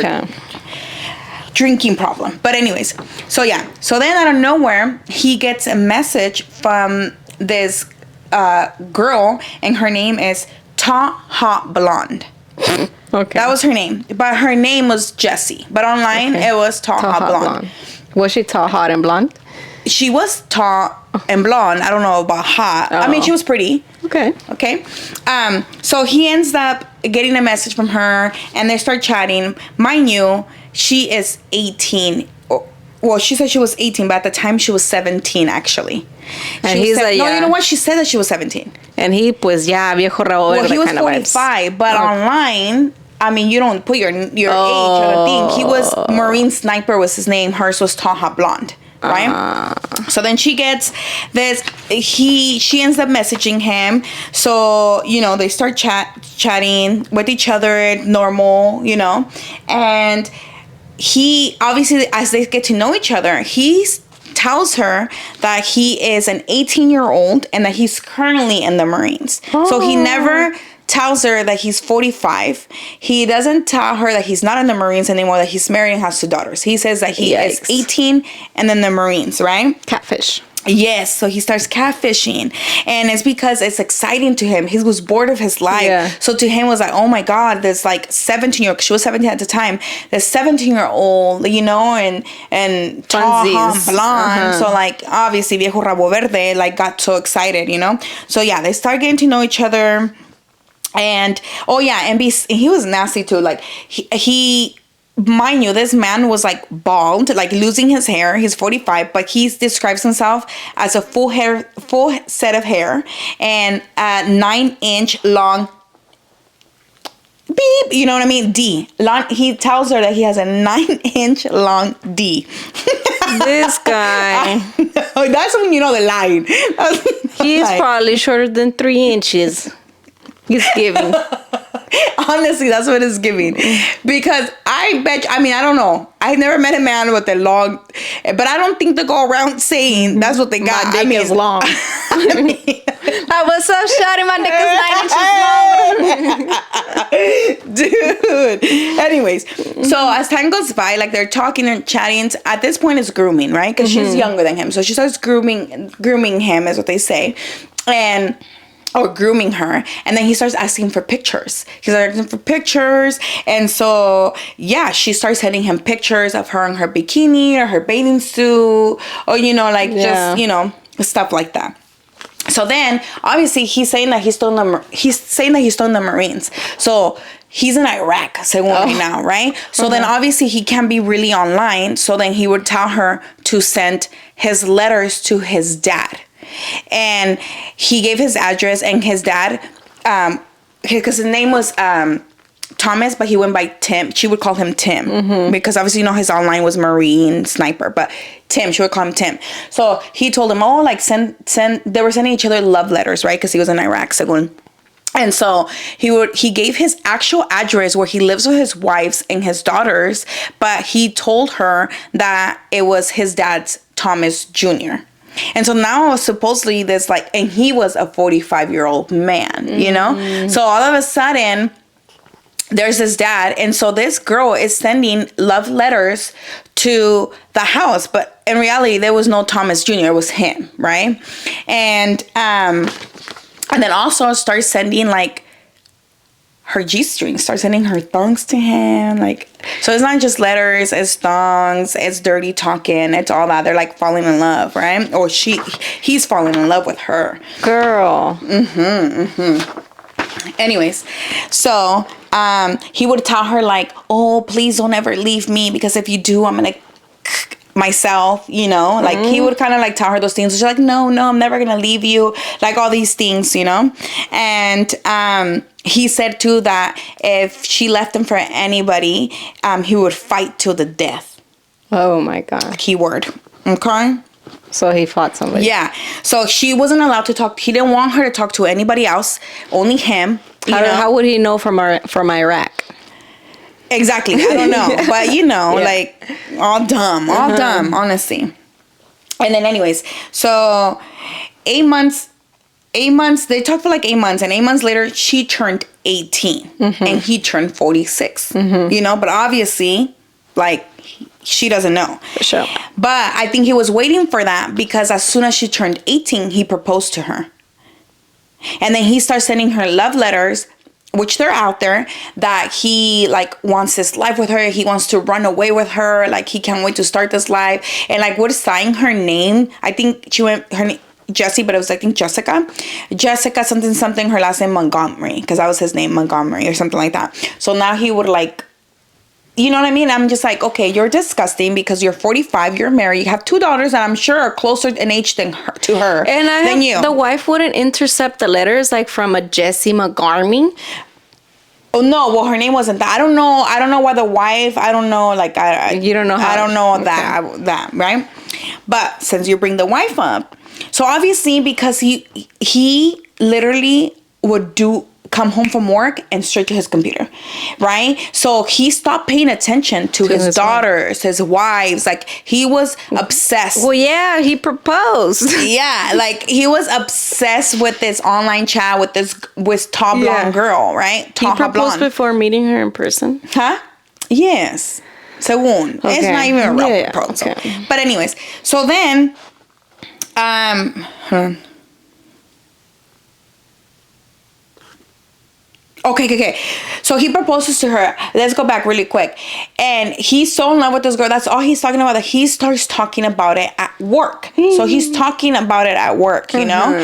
A: drinking problem. But anyways, so then out of nowhere, he gets a message from this girl, and her name is Tall Hot Blonde. Okay, that was her name, but her name was Jessie. But online, it was Tall Hot Blonde.
B: Was she tall, hot, and blonde?
A: She was tall and blonde. I don't know about hot. I mean, she was pretty. Okay. So he ends up getting a message from her, and they start chatting. Mind you, she is 18. Well, she said she was 18, but at the time she was 17, actually. And he's like, no, you know what? She said that she was 17.
B: And he, pues, viejo rabo verde.
A: Well, he was 45, but online, I mean, you don't put your age on a thing. He was Marine Sniper was his name. Hers was Tall Hot Blonde. Right? So then she gets this, she ends up messaging him. So, they start chatting with each other, normal, and he, obviously, as they get to know each other, he tells her that he is an 18-year-old and that he's currently in the Marines. So he never tells her that he's 45. He doesn't tell her that he's not in the Marines anymore, that he's married and has 2 daughters. He says that he is 18 and then the Marines, right?
B: Catfish.
A: Yes, so he starts catfishing, and it's because it's exciting to him. He was bored of his life. Yeah. So to him was like, oh my God, there's like 17-year-old, she was 17 at the time, this 17-year-old, and tall, blonde. So like, obviously, viejo rabo verde, like, got so excited, So yeah, they start getting to know each other. And and he was nasty too. Like he mind you, this man was like bald, like losing his hair. He's 45, but he describes himself as a full set of hair and a 9-inch long beep. You know what I mean? D. Long. He tells her that he has a 9-inch long D.
B: This guy.
A: That's when you know the line.
B: He's probably shorter than 3 inches. He's giving.
A: Honestly, that's what it's giving. Because I don't know. I've never met a man with a long, but I don't think they go around saying that's what they got.
B: My dick is long. What's up, shawty? My dick is 9
A: long.
B: inches
A: Dude. Anyways, so as time goes by, like they're talking and chatting. At this point, it's grooming, right? Because she's younger than him. So she starts grooming him, is what they say. Or grooming her, and then he starts asking for pictures. And so she starts sending him pictures of her in her bikini or her bathing suit, or just stuff like that. So then obviously he's saying that he's still in the Marines. So he's in Iraq, right now, right? So then obviously he can't be really online. So then he would tell her to send his letters to his dad. And he gave his address, and his dad, because his name was Thomas, but he went by Tim. She would call him Tim because obviously his online was Marine Sniper, but Tim, she would call him Tim. So he told him, send. They were sending each other love letters, right? Because he was in Iraq, según. And so he gave his actual address where he lives with his wives and his daughters, but he told her that it was his dad's Thomas Jr. And so now supposedly and he was a 45-year-old man, So all of a sudden there's his dad. And so this girl is sending love letters to the house. But in reality, there was no Thomas Jr. It was him, right? And then also start sending her G-string, start sending her thongs to him. So it's not just letters, it's thongs, it's dirty talking, it's all that. They're falling in love, right? Or he's falling in love with her.
B: Girl.
A: Anyways, so he would tell her please don't ever leave me, because if you do, I'm gonna myself, he would kind of tell her those things. She's like, no, I'm never gonna leave you, all these things, and he said too that if she left him for anybody, he would fight till the death.
B: Oh my God.
A: Keyword. Okay.
B: So he fought somebody.
A: Yeah. So she wasn't allowed to talk. He didn't want her to talk to anybody else, only him.
B: How would he know from Iraq?
A: Exactly. I don't know. But, like, all dumb. All dumb, honestly. And then anyways, so 8 months, they talked for like 8 months. And 8 months later, she turned 18. And he turned 46. But obviously, like, she doesn't know.
B: For sure.
A: But I think he was waiting for that because as soon as she turned 18, he proposed to her. And then he starts sending her love letters, which they're out there, that he like wants this life with her. He wants to run away with her. Like he can't wait to start this life. And like would sign her name. I think she went her name Jessie, but it was I think Jessica something. Her last name Montgomery, because that was his name, Montgomery or something like that. So now he would like. You know what I mean? I'm just like, okay, you're disgusting because you're 45, you're married, you have 2 daughters that I'm sure are closer in age than her, than you.
B: The wife wouldn't intercept the letters like from a Jessie Montgomery.
A: Oh no, well her name wasn't that. I don't know why the wife. I don't know. Like
B: you don't know how.
A: I don't know that right. But since you bring the wife up, so obviously because he literally would come home from work and straight to his computer, right? So he stopped paying attention to his daughters, his wives. Like he was obsessed.
B: Well, yeah, he proposed.
A: Yeah, like he was obsessed with this online chat with tall blonde girl, right?
B: He proposed before meeting her in person.
A: Huh? Yes. Según. Okay. It's not even a real proposal. Okay. But anyways, so then, Okay. So he proposes to her. Let's go back really quick. And he's so in love with this girl. That's all he's talking about. That he starts talking about it at work. So he's talking about it at work, you know?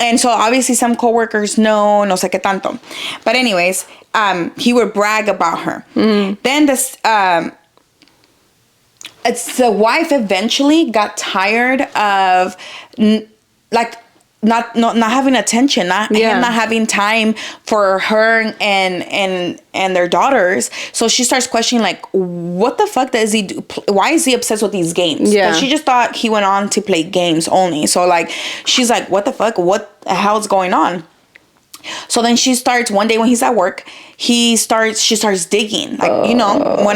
A: And so obviously some coworkers know, no sé qué tanto. But anyways, he would brag about her. Then this, it's the wife eventually got tired of not having attention, him not having time for her and their daughters. So she starts questioning like, what the fuck does he do? Why is he obsessed with these games? Yeah. But she just thought he went on to play games only. So like, she's like, what the fuck? What the hell's going on? So then she starts one day when he's at work, she starts digging. Like, when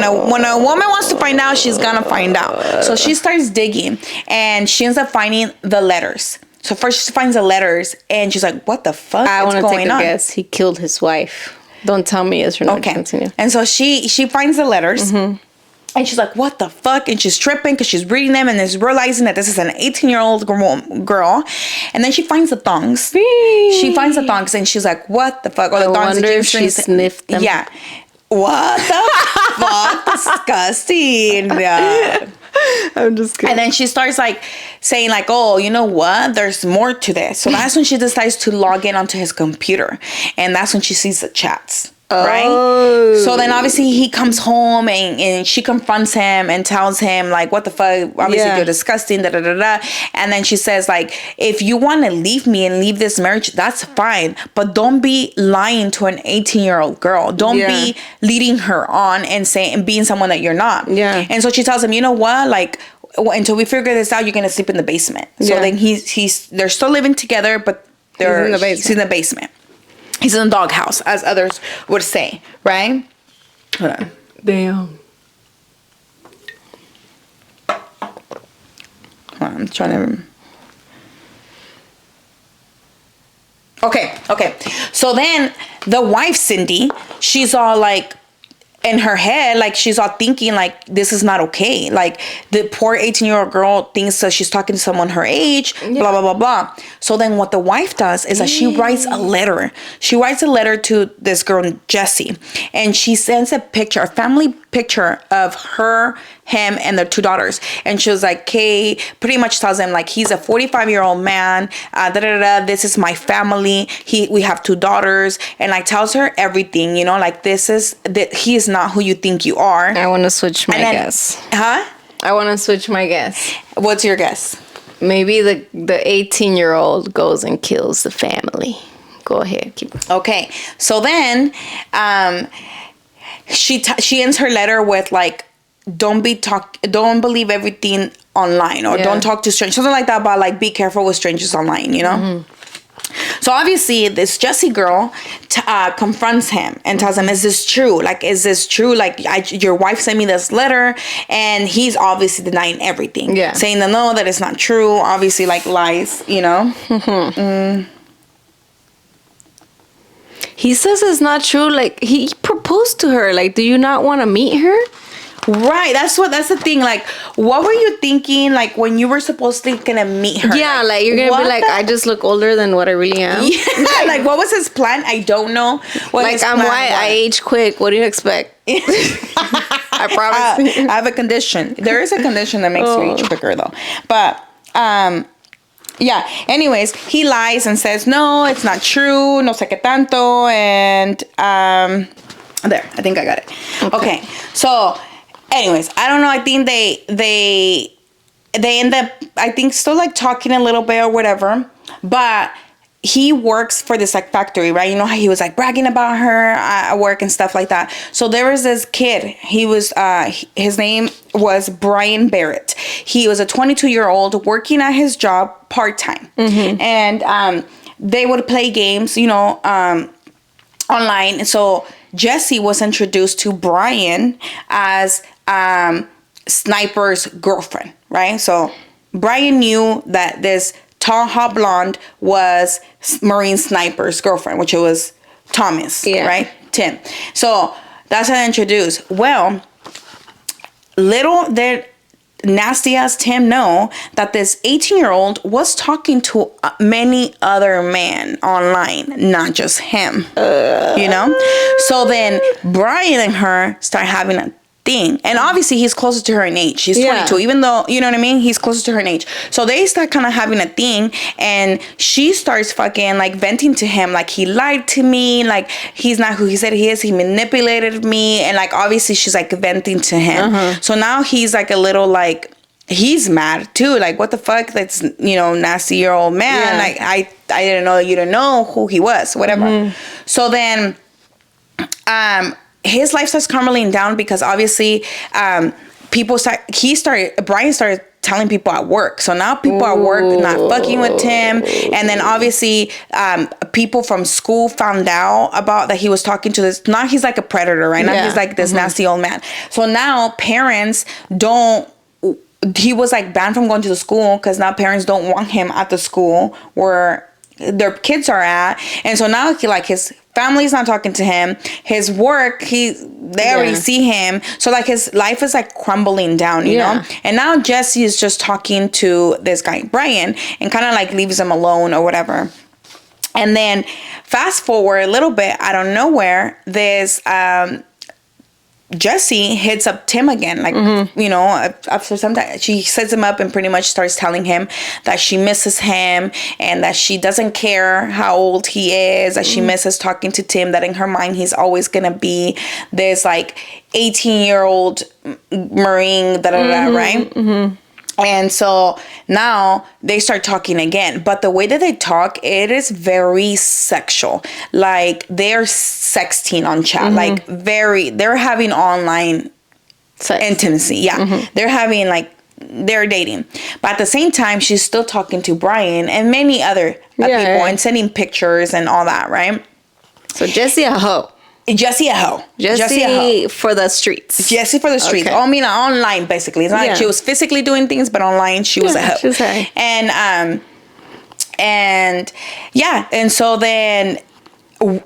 A: a woman wants to find out, she's gonna find out. So she starts digging and she ends up finding the letters. So first she finds the letters and she's like, what the fuck is going on? I want to take a guess.
B: He killed his wife. Don't tell me it's not.
A: Okay. Continue. And so she finds the letters and she's like, what the fuck? And she's tripping because she's reading them and is realizing that this is an 18-year-old girl. And then she finds the thongs. She finds the thongs and she's like, what the fuck? Or the thongs that
B: she sniffed them.
A: Yeah. What the fuck? Disgusting. Yeah.
B: I'm just kidding.
A: And then she starts like saying like, oh, you know what? There's more to this. So that's when she decides to log in onto his computer. And that's when she sees the chats. Right? So then obviously he comes home and she confronts him and tells him like, what the fuck? Obviously you're disgusting, And then she says like, if you want to leave me and leave this marriage, that's fine. But don't be lying to an 18-year-old girl. Don't be leading her on and being someone that you're not. Yeah. And so she tells him, you know what? Like, until we figure this out, you're going to sleep in the basement. So then they're still living together, but he's in the basement. He's in the doghouse, as others would say, right? Hold on.
B: Damn.
A: Hold on, I'm trying to... Okay. So then the wife, Cindy, she's all like... in her head, like she's all thinking like this is not okay. Like the poor 18-year-old girl thinks that she's talking to someone her age, blah, blah, blah, blah. So then what the wife does is that she writes a letter. She writes a letter to this girl, Jessie, and she sends a family picture of her, him, and their 2 daughters. And she was like, Kay, pretty much tells him like, he's a 45-year-old man, this is my family. We have 2 daughters, and like tells her everything, like he is not who you think you are.
B: I want to switch my guess.
A: Huh?
B: I want to switch my guess.
A: What's your guess?
B: Maybe the 18-year-old goes and kills the family. Go ahead. Keep going.
A: Okay. So then, she ends her letter with like, don't believe everything online, or don't talk to strangers, something like that, about like be careful with strangers online, So obviously this Jesse girl confronts him and tells him, is this true? Like, is this true? Like, your wife sent me this letter, and he's obviously denying everything.
B: Yeah.
A: Saying that no, that it's not true. Obviously, like, lies, you know?
B: He says it's not true. Like, he proposed to her. Like, do you not want to meet her?
A: Right. That's the thing. Like, what were you thinking, like, when you were supposedly gonna meet her?
B: Yeah, like you're gonna be like, I just look older than what I really am.
A: Yeah. Like, what was his plan? I don't know. What
B: Like, I'm white, I age quick. What do you expect? I promise.
A: I have a condition. There is a condition that makes you age quicker, though. But, yeah. Anyways, he lies and says, no, it's not true. No sé qué tanto. And, there. I think I got it. Okay. So, anyways, I don't know. I think they end up, I think, still like talking a little bit or whatever. But he works for this like factory, right? You know how he was like bragging about her at work and stuff like that. So there was this kid. He was his name was Brian Barrett. He was a 22-year-old working at his job part-time. And they would play games, you know, online. So Jesse was introduced to Brian as Sniper's girlfriend, right? So Brian knew that this tall, hot blonde was Marine Sniper's girlfriend, which it was Thomas, right? Tim. So that's how they introduced. Well, little did nasty ass Tim know that this 18-year-old was talking to many other men online, not just him, you know? So then Brian and her start having a thing. And obviously he's closer to her in age. He's 22, even though, you know what I mean? He's closer to her in age. So they start kind of having a thing, and she starts fucking like venting to him, like, he lied to me, like, he's not who he said he is, he manipulated me, and like obviously she's like venting to him. So now he's like a little like, he's mad too, like, what the fuck, that's, you know, nasty year old man, like, I didn't know, you didn't know who he was, whatever. So then his life starts crumbling down because obviously Brian started telling people at work. So now people at work not fucking with Tim. And then obviously people from school found out about that he was talking to this. Now he's like a predator, right? Now he's like this nasty old man. So now parents he was like banned from going to the school because now parents don't want him at the school where their kids are at. And so now his family's not talking to him. His work, they already see him. So like his life is like crumbling down, you know? And now Jesse is just talking to this guy, Brian, and kind of like leaves him alone or whatever. And then fast forward a little bit out of nowhere, this Jesse hits up Tim again, like, you know, after some time, she sets him up and pretty much starts telling him that she misses him and that she doesn't care how old he is, that she misses talking to Tim, that in her mind, he's always going to be this like 18-year-old Marine, right? And so now they start talking again. But the way that they talk, it is very sexual. Like, they're sexting on chat. Like, they're having online intimacy. Yeah. They're dating. But at the same time, she's still talking to Brian and many other people and sending pictures and all that, right?
B: So Jesse a hoe.
A: Jesse a hoe.
B: Jesse for the streets.
A: Jesse for the streets. Okay. I mean, online, basically. It's not like she was physically doing things, but online, she was a hoe. She was a hoe. And so then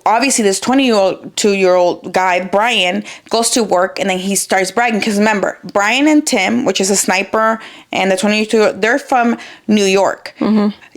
A: obviously this 22-year-old guy, Brian, goes to work and then he starts bragging. Because remember, Brian and Tim, which is a sniper, and the 22, they're from New York.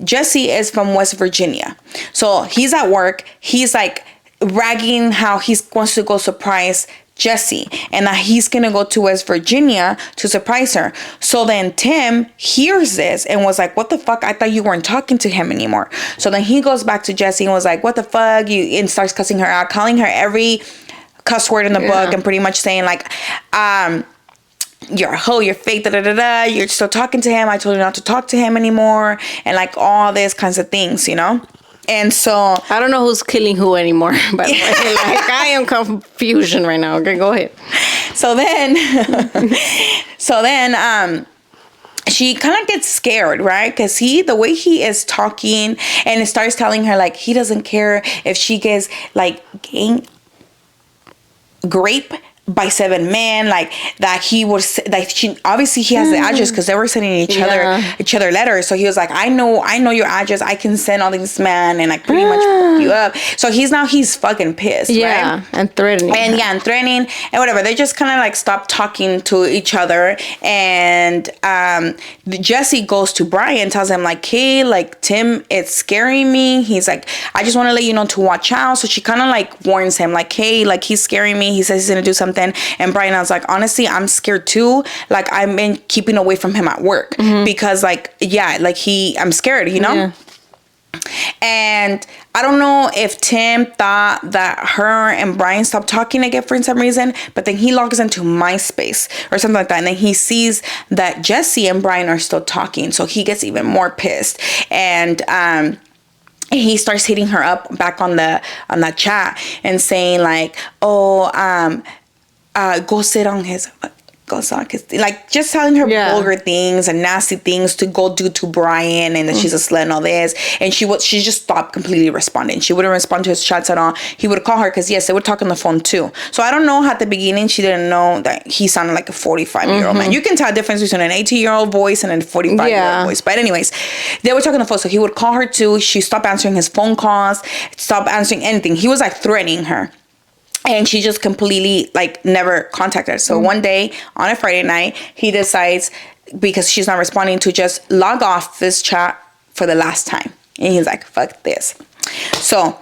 A: Jesse is from West Virginia. So he's at work. He's like bragging how he wants to go surprise Jesse and that he's gonna go to West Virginia to surprise her. So then Tim hears this and was like, what the fuck? I thought you weren't talking to him anymore. So then he goes back to Jesse and was like, what the fuck? And starts cussing her out, calling her every cuss word in the book, and pretty much saying like, you're a hoe, you're fake, you're still talking to him, I told you not to talk to him anymore, and like all these kinds of things, you know? And so
B: I don't know who's killing who anymore, but like I am confusion right now. Okay, go ahead.
A: So then she kind of gets scared, right? Because the way he is talking, and it starts telling her, like, he doesn't care if she gets, like, grape by 7 men, like that he was like, she obviously he has the address because they were sending each other letters. So he was like, I know your address, I can send all these men and like pretty much fuck you up. So he's fucking pissed, right?
B: And threatening
A: and threatening and whatever. They just kind of like stop talking to each other, and Jesse goes to Brian, tells him like, hey, like, Tim, it's scaring me. He's like, I just want to let you know to watch out. So she kind of like warns him like, hey, like, he's scaring me, he says he's gonna do something. And Brian was like, honestly, I'm scared too. Like, I've been keeping away from him at work because, like, yeah, like I'm scared, you know? Yeah. And I don't know if Tim thought that her and Brian stopped talking again for some reason, but then he logs into MySpace or something like that, and then he sees that Jesse and Brian are still talking, so he gets even more pissed. And he starts hitting her up back on that chat and saying like, oh, go sit on his, like, just telling her vulgar things and nasty things to go do to Brian, and that she's a slut and all this. And she just stopped completely responding. She wouldn't respond to his chats at all. He would call her because, yes, they would talk on the phone too. So I don't know how at the beginning she didn't know that he sounded like a 45-year-old man. You can tell the difference between an 18-year-old voice and a 45-year-old voice. But anyways, they were talking on the phone. So he would call her too. She stopped answering his phone calls, stopped answering anything. He was like threatening her. And she just completely, like, never contacted her. So one day on a Friday night, he decides, because she's not responding, to just log off this chat for the last time. And he's like, fuck this. So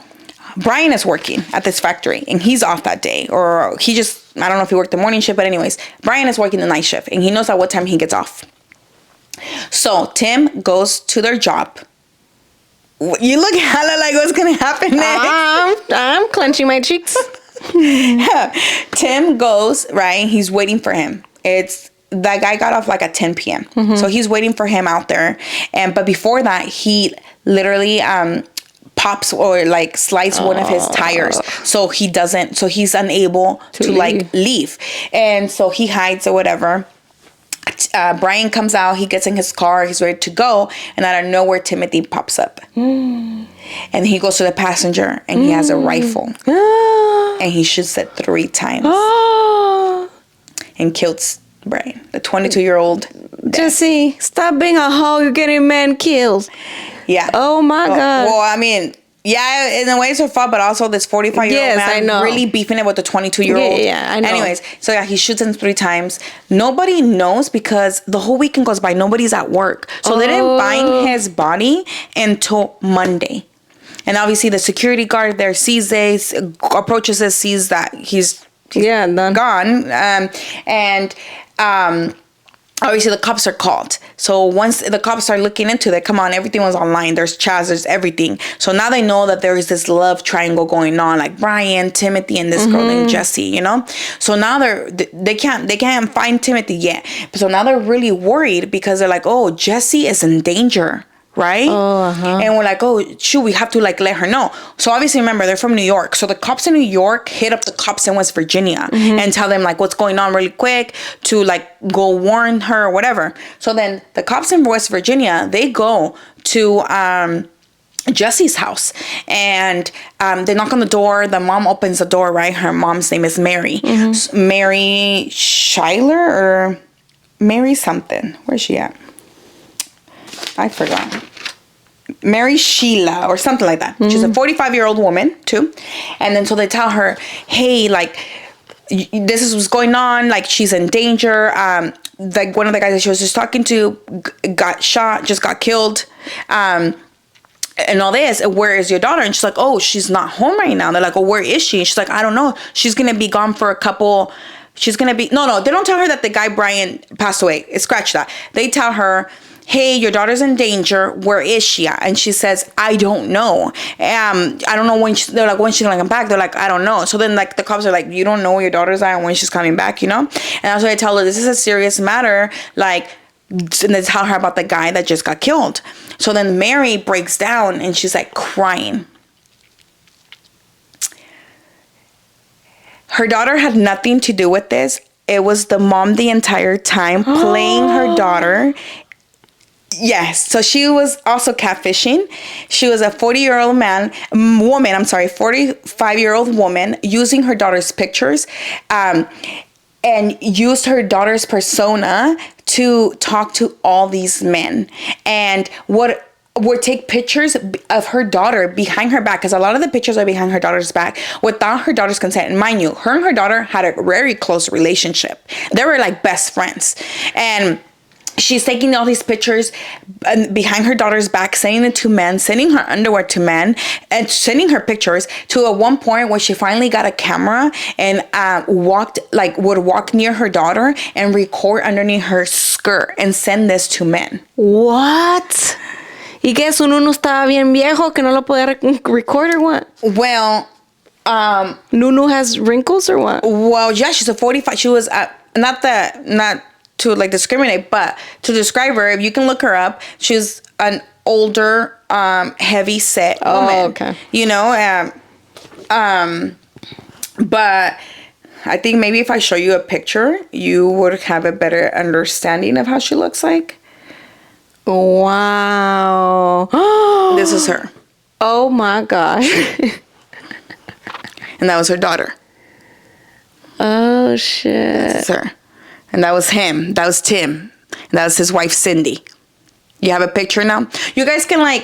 A: Brian is working at this factory, and he's off that day. Or he just, I don't know if he worked the morning shift, but anyways, Brian is working the night shift, and he knows at what time he gets off. So Tim goes to their job. You look hella like what's going to happen next.
B: I'm clenching my cheeks.
A: Tim goes, right? He's waiting for him. That guy got off like at 10 p.m. So he's waiting for him out there. But before that, he literally pops or like slides one of his tires. So he's unable to like leave. And so he hides or whatever. Brian comes out, he gets in his car, he's ready to go, and out of nowhere Timothy pops up. And he goes to the passenger, and he has a rifle. And he shoots it 3 times. And kills Brian, the 22-year-old.
B: Jesse, stop being a hoe, you're getting men killed.
A: Yeah.
B: Oh my God.
A: Well, I mean, yeah, in a way it's her fault, but also this 45-year-old man really beefing it with the 22-year-old.
B: Yeah, I know.
A: Anyways, so yeah, he shoots him 3 times. Nobody knows because the whole weekend goes by. Nobody's at work. So they didn't find his body until Monday. And obviously the security guard there sees this, approaches this, sees that he's gone. Obviously the cops are called. So once the cops start looking into it, come on, everything was online. There's chats, there's everything. So now they know that there is this love triangle going on, like Brian, Timothy, and this girl named Jessie, you know? So now they can't find Timothy yet. So now they're really worried because they're like, oh, Jessie is in danger. Right? And we're like, oh, shoot, we have to like let her know. So obviously, remember, they're from New York. So the cops in New York hit up the cops in West Virginia and tell them like what's going on really quick to like go warn her or whatever. So then the cops in West Virginia, they go to Jesse's house, and they knock on the door. The mom opens the door, right? Her mom's name is Mary. Mary Schuyler or Mary something. Where's she at? I forgot. Mary Sheila or something like that. She's a 45-year-old woman too. And then so they tell her, hey, like, this is what's going on. Like, she's in danger. Like, one of the guys that she was just talking to got shot, just got killed. And all this, where is your daughter? And she's like, oh, she's not home right now. They're like, oh, where is she? And she's like, I don't know. She's going to be gone for a couple. She's going to be, no, they don't tell her that the guy Brian passed away. Scratch that. They tell her, hey, your daughter's in danger. Where is she at? And she says, I don't know. I don't know when they're like, when she's gonna come back? They're like, I don't know. So then like the cops are like, you don't know where your daughter's at and when she's coming back, you know? And that's why I tell her, this is a serious matter. Like, and they tell her about the guy that just got killed. So then Mary breaks down and she's like crying. Her daughter had nothing to do with this. It was the mom the entire time playing her daughter Yes. So she was also catfishing. She was a 45-year-old woman using her daughter's pictures, and used her daughter's persona to talk to all these men, and would take pictures of her daughter behind her back, because a lot of the pictures are behind her daughter's back without her daughter's consent. And mind you, her and her daughter had a very close relationship. They were like best friends. And she's taking all these pictures behind her daughter's back, sending it to men, sending her underwear to men, and sending her pictures to at one point where she finally got a camera and would walk near her daughter and record underneath her skirt and send this to men.
B: What? ¿Y que su Nunu estaba bien viejo que no lo podía record or what?
A: Well,
B: Nunu has wrinkles or what?
A: well, yeah, she's a 45. She was not to like discriminate, but to describe her, if you can look her up, she's an older, heavy set woman.
B: Oh, okay.
A: You know, but I think maybe if I show you a picture, you would have a better understanding of how she looks like.
B: Wow.
A: This is her.
B: Oh my gosh.
A: And that was her daughter.
B: Oh shit.
A: This is her. And that was him. That was Tim. And that was his wife, Cindy. You have a picture now? You guys can I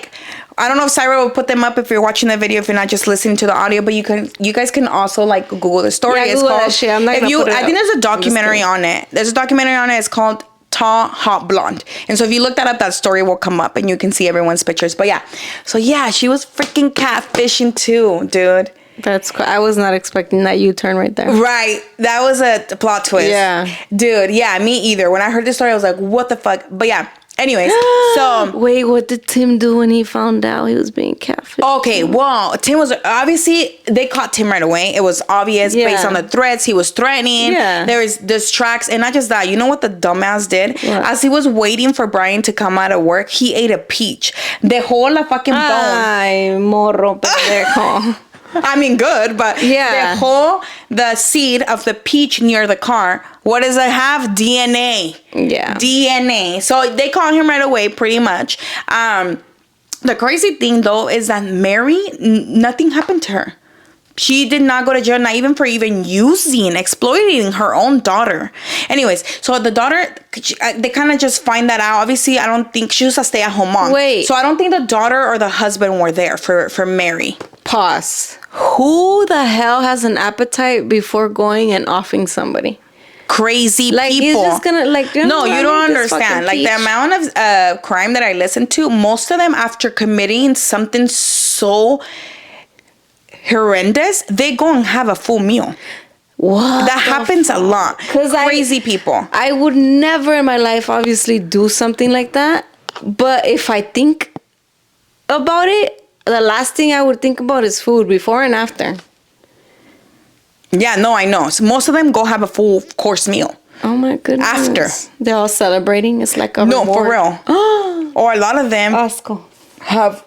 A: don't know if Syra will put them up if you're watching the video, if you're not just listening to the audio, but you guys can also Google the story.
B: Yeah,
A: it's
B: Google
A: called,
B: that shit. I'm not gonna put it
A: I think
B: up.
A: there's a documentary on it. There's a documentary on it. It's called Tall, Hot Blonde. And so if you look that up, that story will come up and you can see everyone's pictures. But yeah. So yeah, she was freaking catfishing too, dude.
B: That's cool. I was not expecting that U-turn right there.
A: Right. That was a plot twist.
B: Yeah.
A: Dude, yeah, me either. When I heard this story, I was like, what the fuck? But yeah, anyways, so...
B: Wait, what did Tim do when he found out he was being catfished?
A: Okay, well, Tim was... Obviously, they caught Tim right away. It was obvious based on the threats. He was threatening.
B: Yeah.
A: There's tracks. And not just that. You know what the dumbass did?
B: What?
A: As he was waiting for Brian to come out of work, he ate a peach. Dejó la fucking bone.
B: Ay, morro pendejo.
A: I mean, good, but
B: Yeah.
A: dejó the seed of the peach near the car. What does it have? DNA.
B: Yeah.
A: DNA. So they caught him right away, pretty much. The crazy thing, though, is that Mary, nothing happened to her. She did not go to jail, not even for exploiting her own daughter. Anyways, so the daughter, they kind of just find that out. Obviously, I don't think she was a stay-at-home mom.
B: Wait.
A: So I don't think the daughter or the husband were there for Mary.
B: Pause. Who the hell has an appetite before going and offing somebody?
A: Crazy
B: Like,
A: people.
B: he's just gonna,
A: No, you don't
B: eat this
A: understand.
B: fucking
A: Like, the
B: peach.
A: amount of crime that I listen to, most of them, after committing something so horrendous, they go and have a full meal.
B: What?
A: That happens a lot. Crazy people.
B: I would never in my life, obviously, do something like that. But if I think about it, the last thing I would think about is food, before and after.
A: Yeah, no, I know. So most of them go have a full course meal.
B: Oh my goodness.
A: After.
B: They're all celebrating. It's like a
A: No,
B: reward.
A: for real. Or a lot of them
B: Asco.
A: have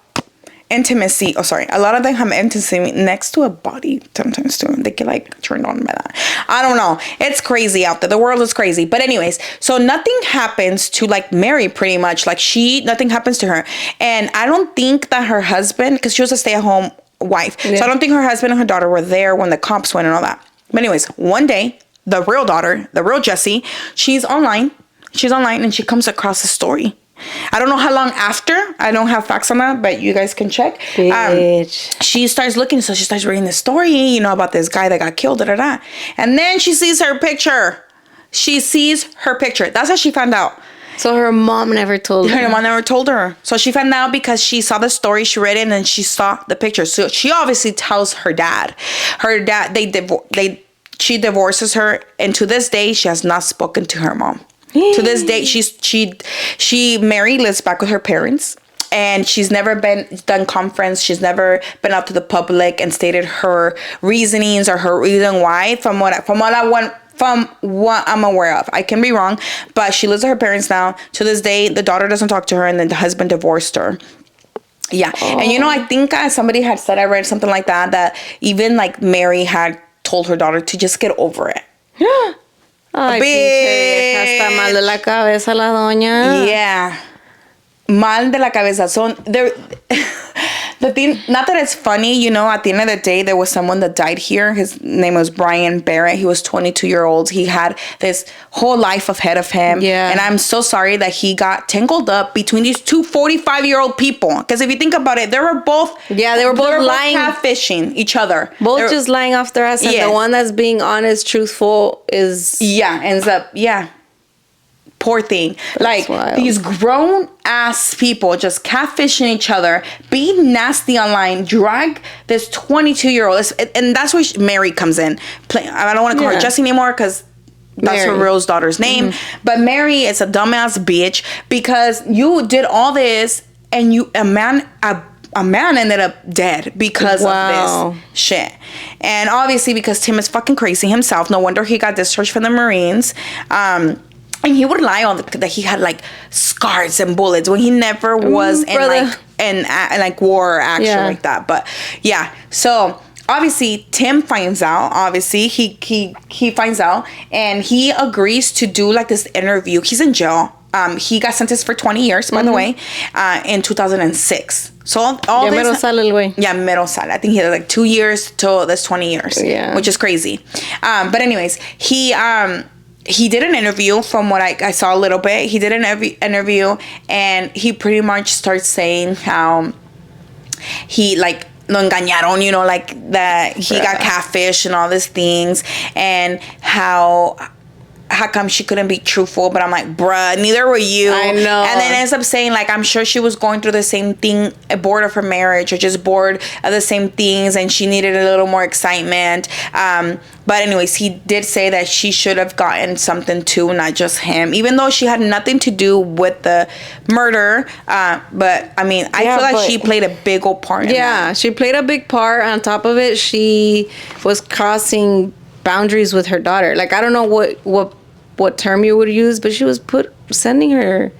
A: intimacy. Oh, sorry. A lot of them have intimacy next to a body sometimes too. They get turned on by that. I don't know. It's crazy out there. The world is crazy. But anyways, so nothing happens to Mary pretty much. Nothing happens to her. And I don't think that her husband, because she was a stay-at-home wife.
B: Yeah.
A: So I don't think her husband and her daughter were there when the cops went and all that. But anyways, one day, the real daughter, the real Jessie, she's online and she comes across a story. I don't know how long after. I don't have facts on that, but you guys can check.
B: Bitch.
A: She starts looking, so she starts reading the story, about this guy that got killed, And then she sees her picture. That's how she found out.
B: So her mom never told her.
A: Her mom never told her. So she found out because she saw the story, she read it, and she saw the picture. So she obviously tells her dad. Her dad, she divorces her, and to this day, she has not spoken to her mom. To this day, Mary lives back with her parents, and she's never done conference. She's never been out to the public and stated her reasonings or her reason why. From what I'm aware of, I can be wrong, but she lives with her parents now. To this day, the daughter doesn't talk to her, and then the husband divorced her. Yeah, and I think somebody had said, I read something like that even Mary had told her daughter to just get over it.
B: Ay, pinche vieja, está mal de la cabeza la doña.
A: Yeah. mal de la cabeza. So there, the thing, not that it's funny, you know, at the end of the day, there was someone that died here. His name was Brian Barrett. He was 22-year-old. He had this whole life ahead of him.
B: Yeah.
A: And I'm so sorry that he got tangled up between these two 45-year-old people. Because if you think about it, they were both
B: lying,
A: catfishing each other.
B: Both just lying off their ass. And the one that's being honest, truthful is...
A: Yeah, ends up... Yeah. Poor thing.
B: That's wild.
A: These grown ass people just catfishing each other, being nasty online, drag this 22-year-old, and that's where Mary comes in. I don't want to call her Jessie anymore because that's her real daughter's name. But Mary is a dumbass bitch because you did all this and a man ended up dead because of this shit. And obviously because Tim is fucking crazy himself. No wonder he got discharged from the Marines. And he would lie on that he had like scars and bullets when he never was in war or action like that. But yeah, so obviously Tim finds out. Obviously he finds out and he agrees to do like this interview. He's in jail. He got sentenced for 20 years, by the way, in 2006. So all this...
B: Mero sale el güey.
A: Yeah, mero sale. I think he had like 2 years till this 20 years.
B: Yeah.
A: Which is crazy. But anyways, he did an interview from what I saw a little bit. He did an interview and he pretty much starts saying how he like lo engañaron, you know, like that he got catfish and all these things, and how come she couldn't be truthful. But I'm like, bruh, neither were you.
B: I know.
A: And then ends up saying like, I'm sure she was going through the same thing, bored of her marriage or just bored of the same things, and she needed a little more excitement. But anyways, he did say that she should have gotten something too, not just him, even though she had nothing to do with the murder. But I mean, I feel like she played a big old part in that.
B: She played a big part. On top of it, she was crossing boundaries with her daughter. Like, I don't know what term you would use, but she was sending her,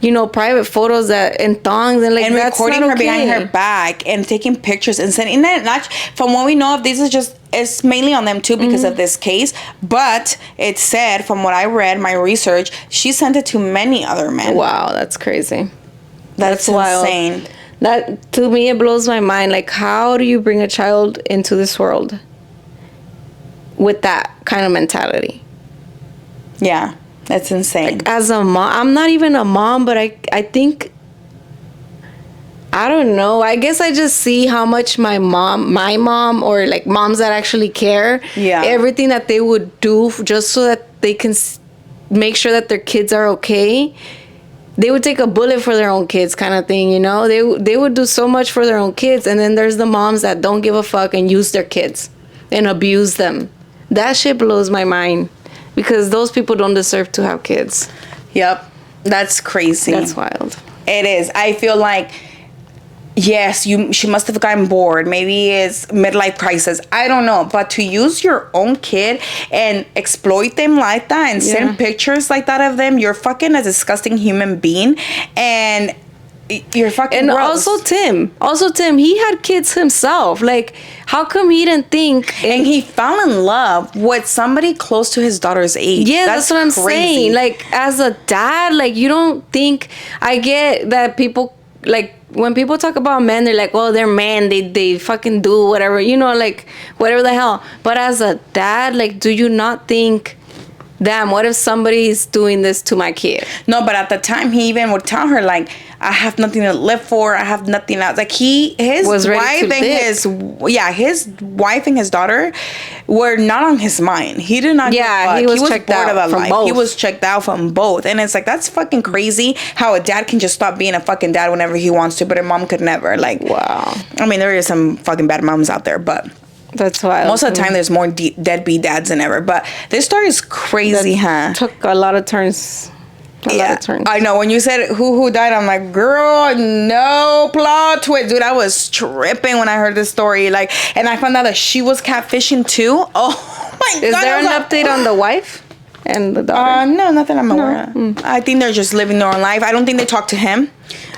B: you know, private photos and thongs and like,
A: and
B: that's
A: recording
B: not
A: her
B: okay.
A: behind her back and taking pictures and sending that. Not from what we know of, this is just, it's mainly on them too because of this case. But it said, from what I read, my research, she sent it to many other men.
B: Wow, that's crazy.
A: That's
B: wild.
A: Insane.
B: That, to me, it blows my mind. Like, how do you bring a child into this world with that kind of mentality?
A: Yeah, that's insane.
B: Like, as a mom, I'm not even a mom, but I think, I don't know. I guess I just see how much my mom, or like moms that actually care, everything that they would do just so that they can make sure that their kids are okay. They would take a bullet for their own kids, kind of thing, you know? They would do so much for their own kids, and then there's the moms that don't give a fuck and use their kids and abuse them. That shit blows my mind. Because those people don't deserve to have kids.
A: Yep. That's crazy.
B: That's wild.
A: It is. I feel like, yes, she must have gotten bored. Maybe it's midlife crisis. I don't know. But to use your own kid and exploit them like that and send pictures like that of them, you're fucking a disgusting human being. And you're fucking gross. Also Tim, he had kids himself. Like, how come he didn't think?
B: And
A: he fell in love with somebody close to his daughter's age.
B: Yeah, that's what I'm saying. Like, as a dad, like, you don't think... I get that people, like, when people talk about men, they're like, oh, they're men, they fucking do whatever, you know, like, whatever the hell. But as a dad, like, do you not think, damn, what if somebody's doing this to my kid?
A: No, but at the time, he even would tell her, like, I have nothing to live for. I have nothing else. Like, his wife and his daughter were not on his mind. He did not.
B: Yeah, he was checked out from both.
A: He was checked out from both. And it's like, that's fucking crazy how a dad can just stop being a fucking dad whenever he wants to, but a mom could never. Like,
B: wow.
A: I mean, there is some fucking bad moms out there, but...
B: That's wild.
A: Most of the time, there's more deadbeat dads than ever. But this story is crazy, huh?
B: Took a lot of turns. A lot of turns.
A: I know. When you said who died, I'm like, girl, no plot twist. Dude, I was tripping when I heard this story. Like, and I found out that she was catfishing too. Oh my God.
B: Is there an update on the wife and the daughter?
A: No, nothing I'm aware of. I think they're just living their own life. I don't think they talked to him.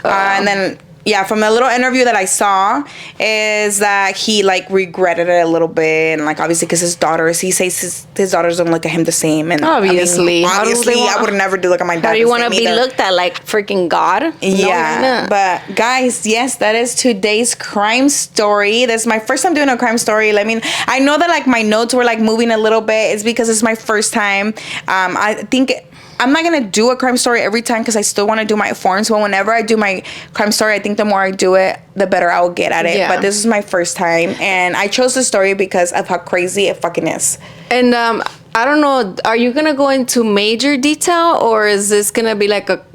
A: And then yeah, from a little interview that I saw, is that he like regretted it a little bit, and like obviously because his daughters, he says his daughters don't look at him the same, and
B: obviously,
A: I would never do look at my dad.
B: How do you want to be looked at like freaking God?
A: Yeah, but guys, yes, that is today's crime story. That's my first time doing a crime story. I mean, I know that like my notes were like moving a little bit. It's because it's my first time. I think I'm not gonna do a crime story every time because I still want to do my forms. But whenever I do my crime story, I think the more I do it, the better I will get at it. Yeah. But this is my first time, and I chose the story because of how crazy it fucking is.
B: And I don't know, are you gonna go into major detail, or is this gonna be like a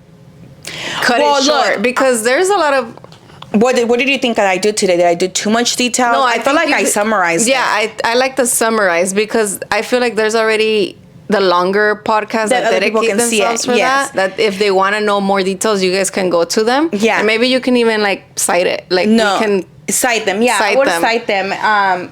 B: cut it short? Look, because there's a lot of.
A: What did you think that I did today? Did I do too much detail?
B: No,
A: I felt like I summarized.
B: Yeah,
A: it.
B: I like the summarize because I feel like there's already the longer podcasts that dedicate themselves for that. That if they want to know more details, you guys can go to them.
A: Yeah,
B: and maybe you can even like cite it. Like
A: no.
B: we can
A: cite them. Yeah, I would cite them.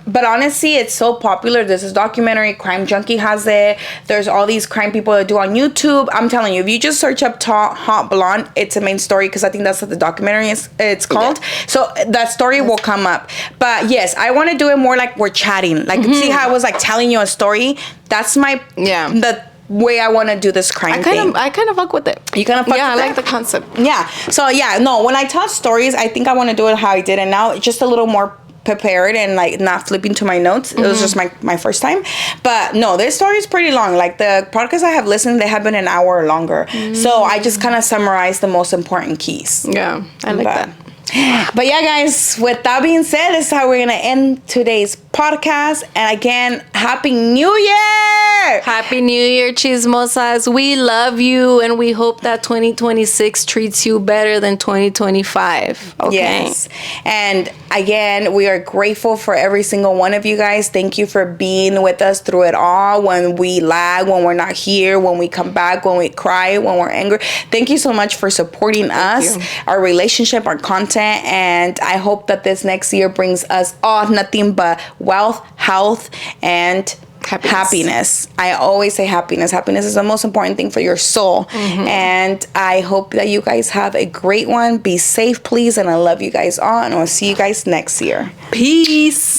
A: But honestly, it's so popular. There's this documentary, Crime Junkie has it. There's all these crime people that do on YouTube. I'm telling you, if you just search up Hot Blonde, it's a main story because I think that's what the documentary is. It's called. Yeah. So that story will come up. But yes, I want to do it more like we're chatting. Like see how I was like telling you a story. That's my the way I want to do this crime thing.
B: I kind of fuck with it.
A: You kind of fuck with it?
B: Yeah, I like the concept.
A: Yeah. So yeah, no, when I tell stories, I think I want to do it how I did it now. Just a little more prepared and like not flipping to my notes. It was just my first time. But no, this story is pretty long. Like the podcasts I have listened, they have been an hour or longer. So I just kind of summarized the most important keys.
B: Yeah, I like that.
A: But yeah, guys, with that being said, this is how we're going to end today's podcast. And again, Happy New Year!
B: Happy New Year, Chismosas. We love you, and we hope that 2026 treats you better than 2025. Okay?
A: Yes. And again, we are grateful for every single one of you guys. Thank you for being with us through it all. When we lag, when we're not here, when we come back, when we cry, when we're angry. Thank you so much for supporting us, our relationship, our content. And I hope that this next year brings us all nothing but wealth, health, and happiness. I always say happiness. Happiness is the most important thing for your soul. And I hope that you guys have a great one. Be safe, please. And I love you guys all. And I'll see you guys next year.
B: Peace.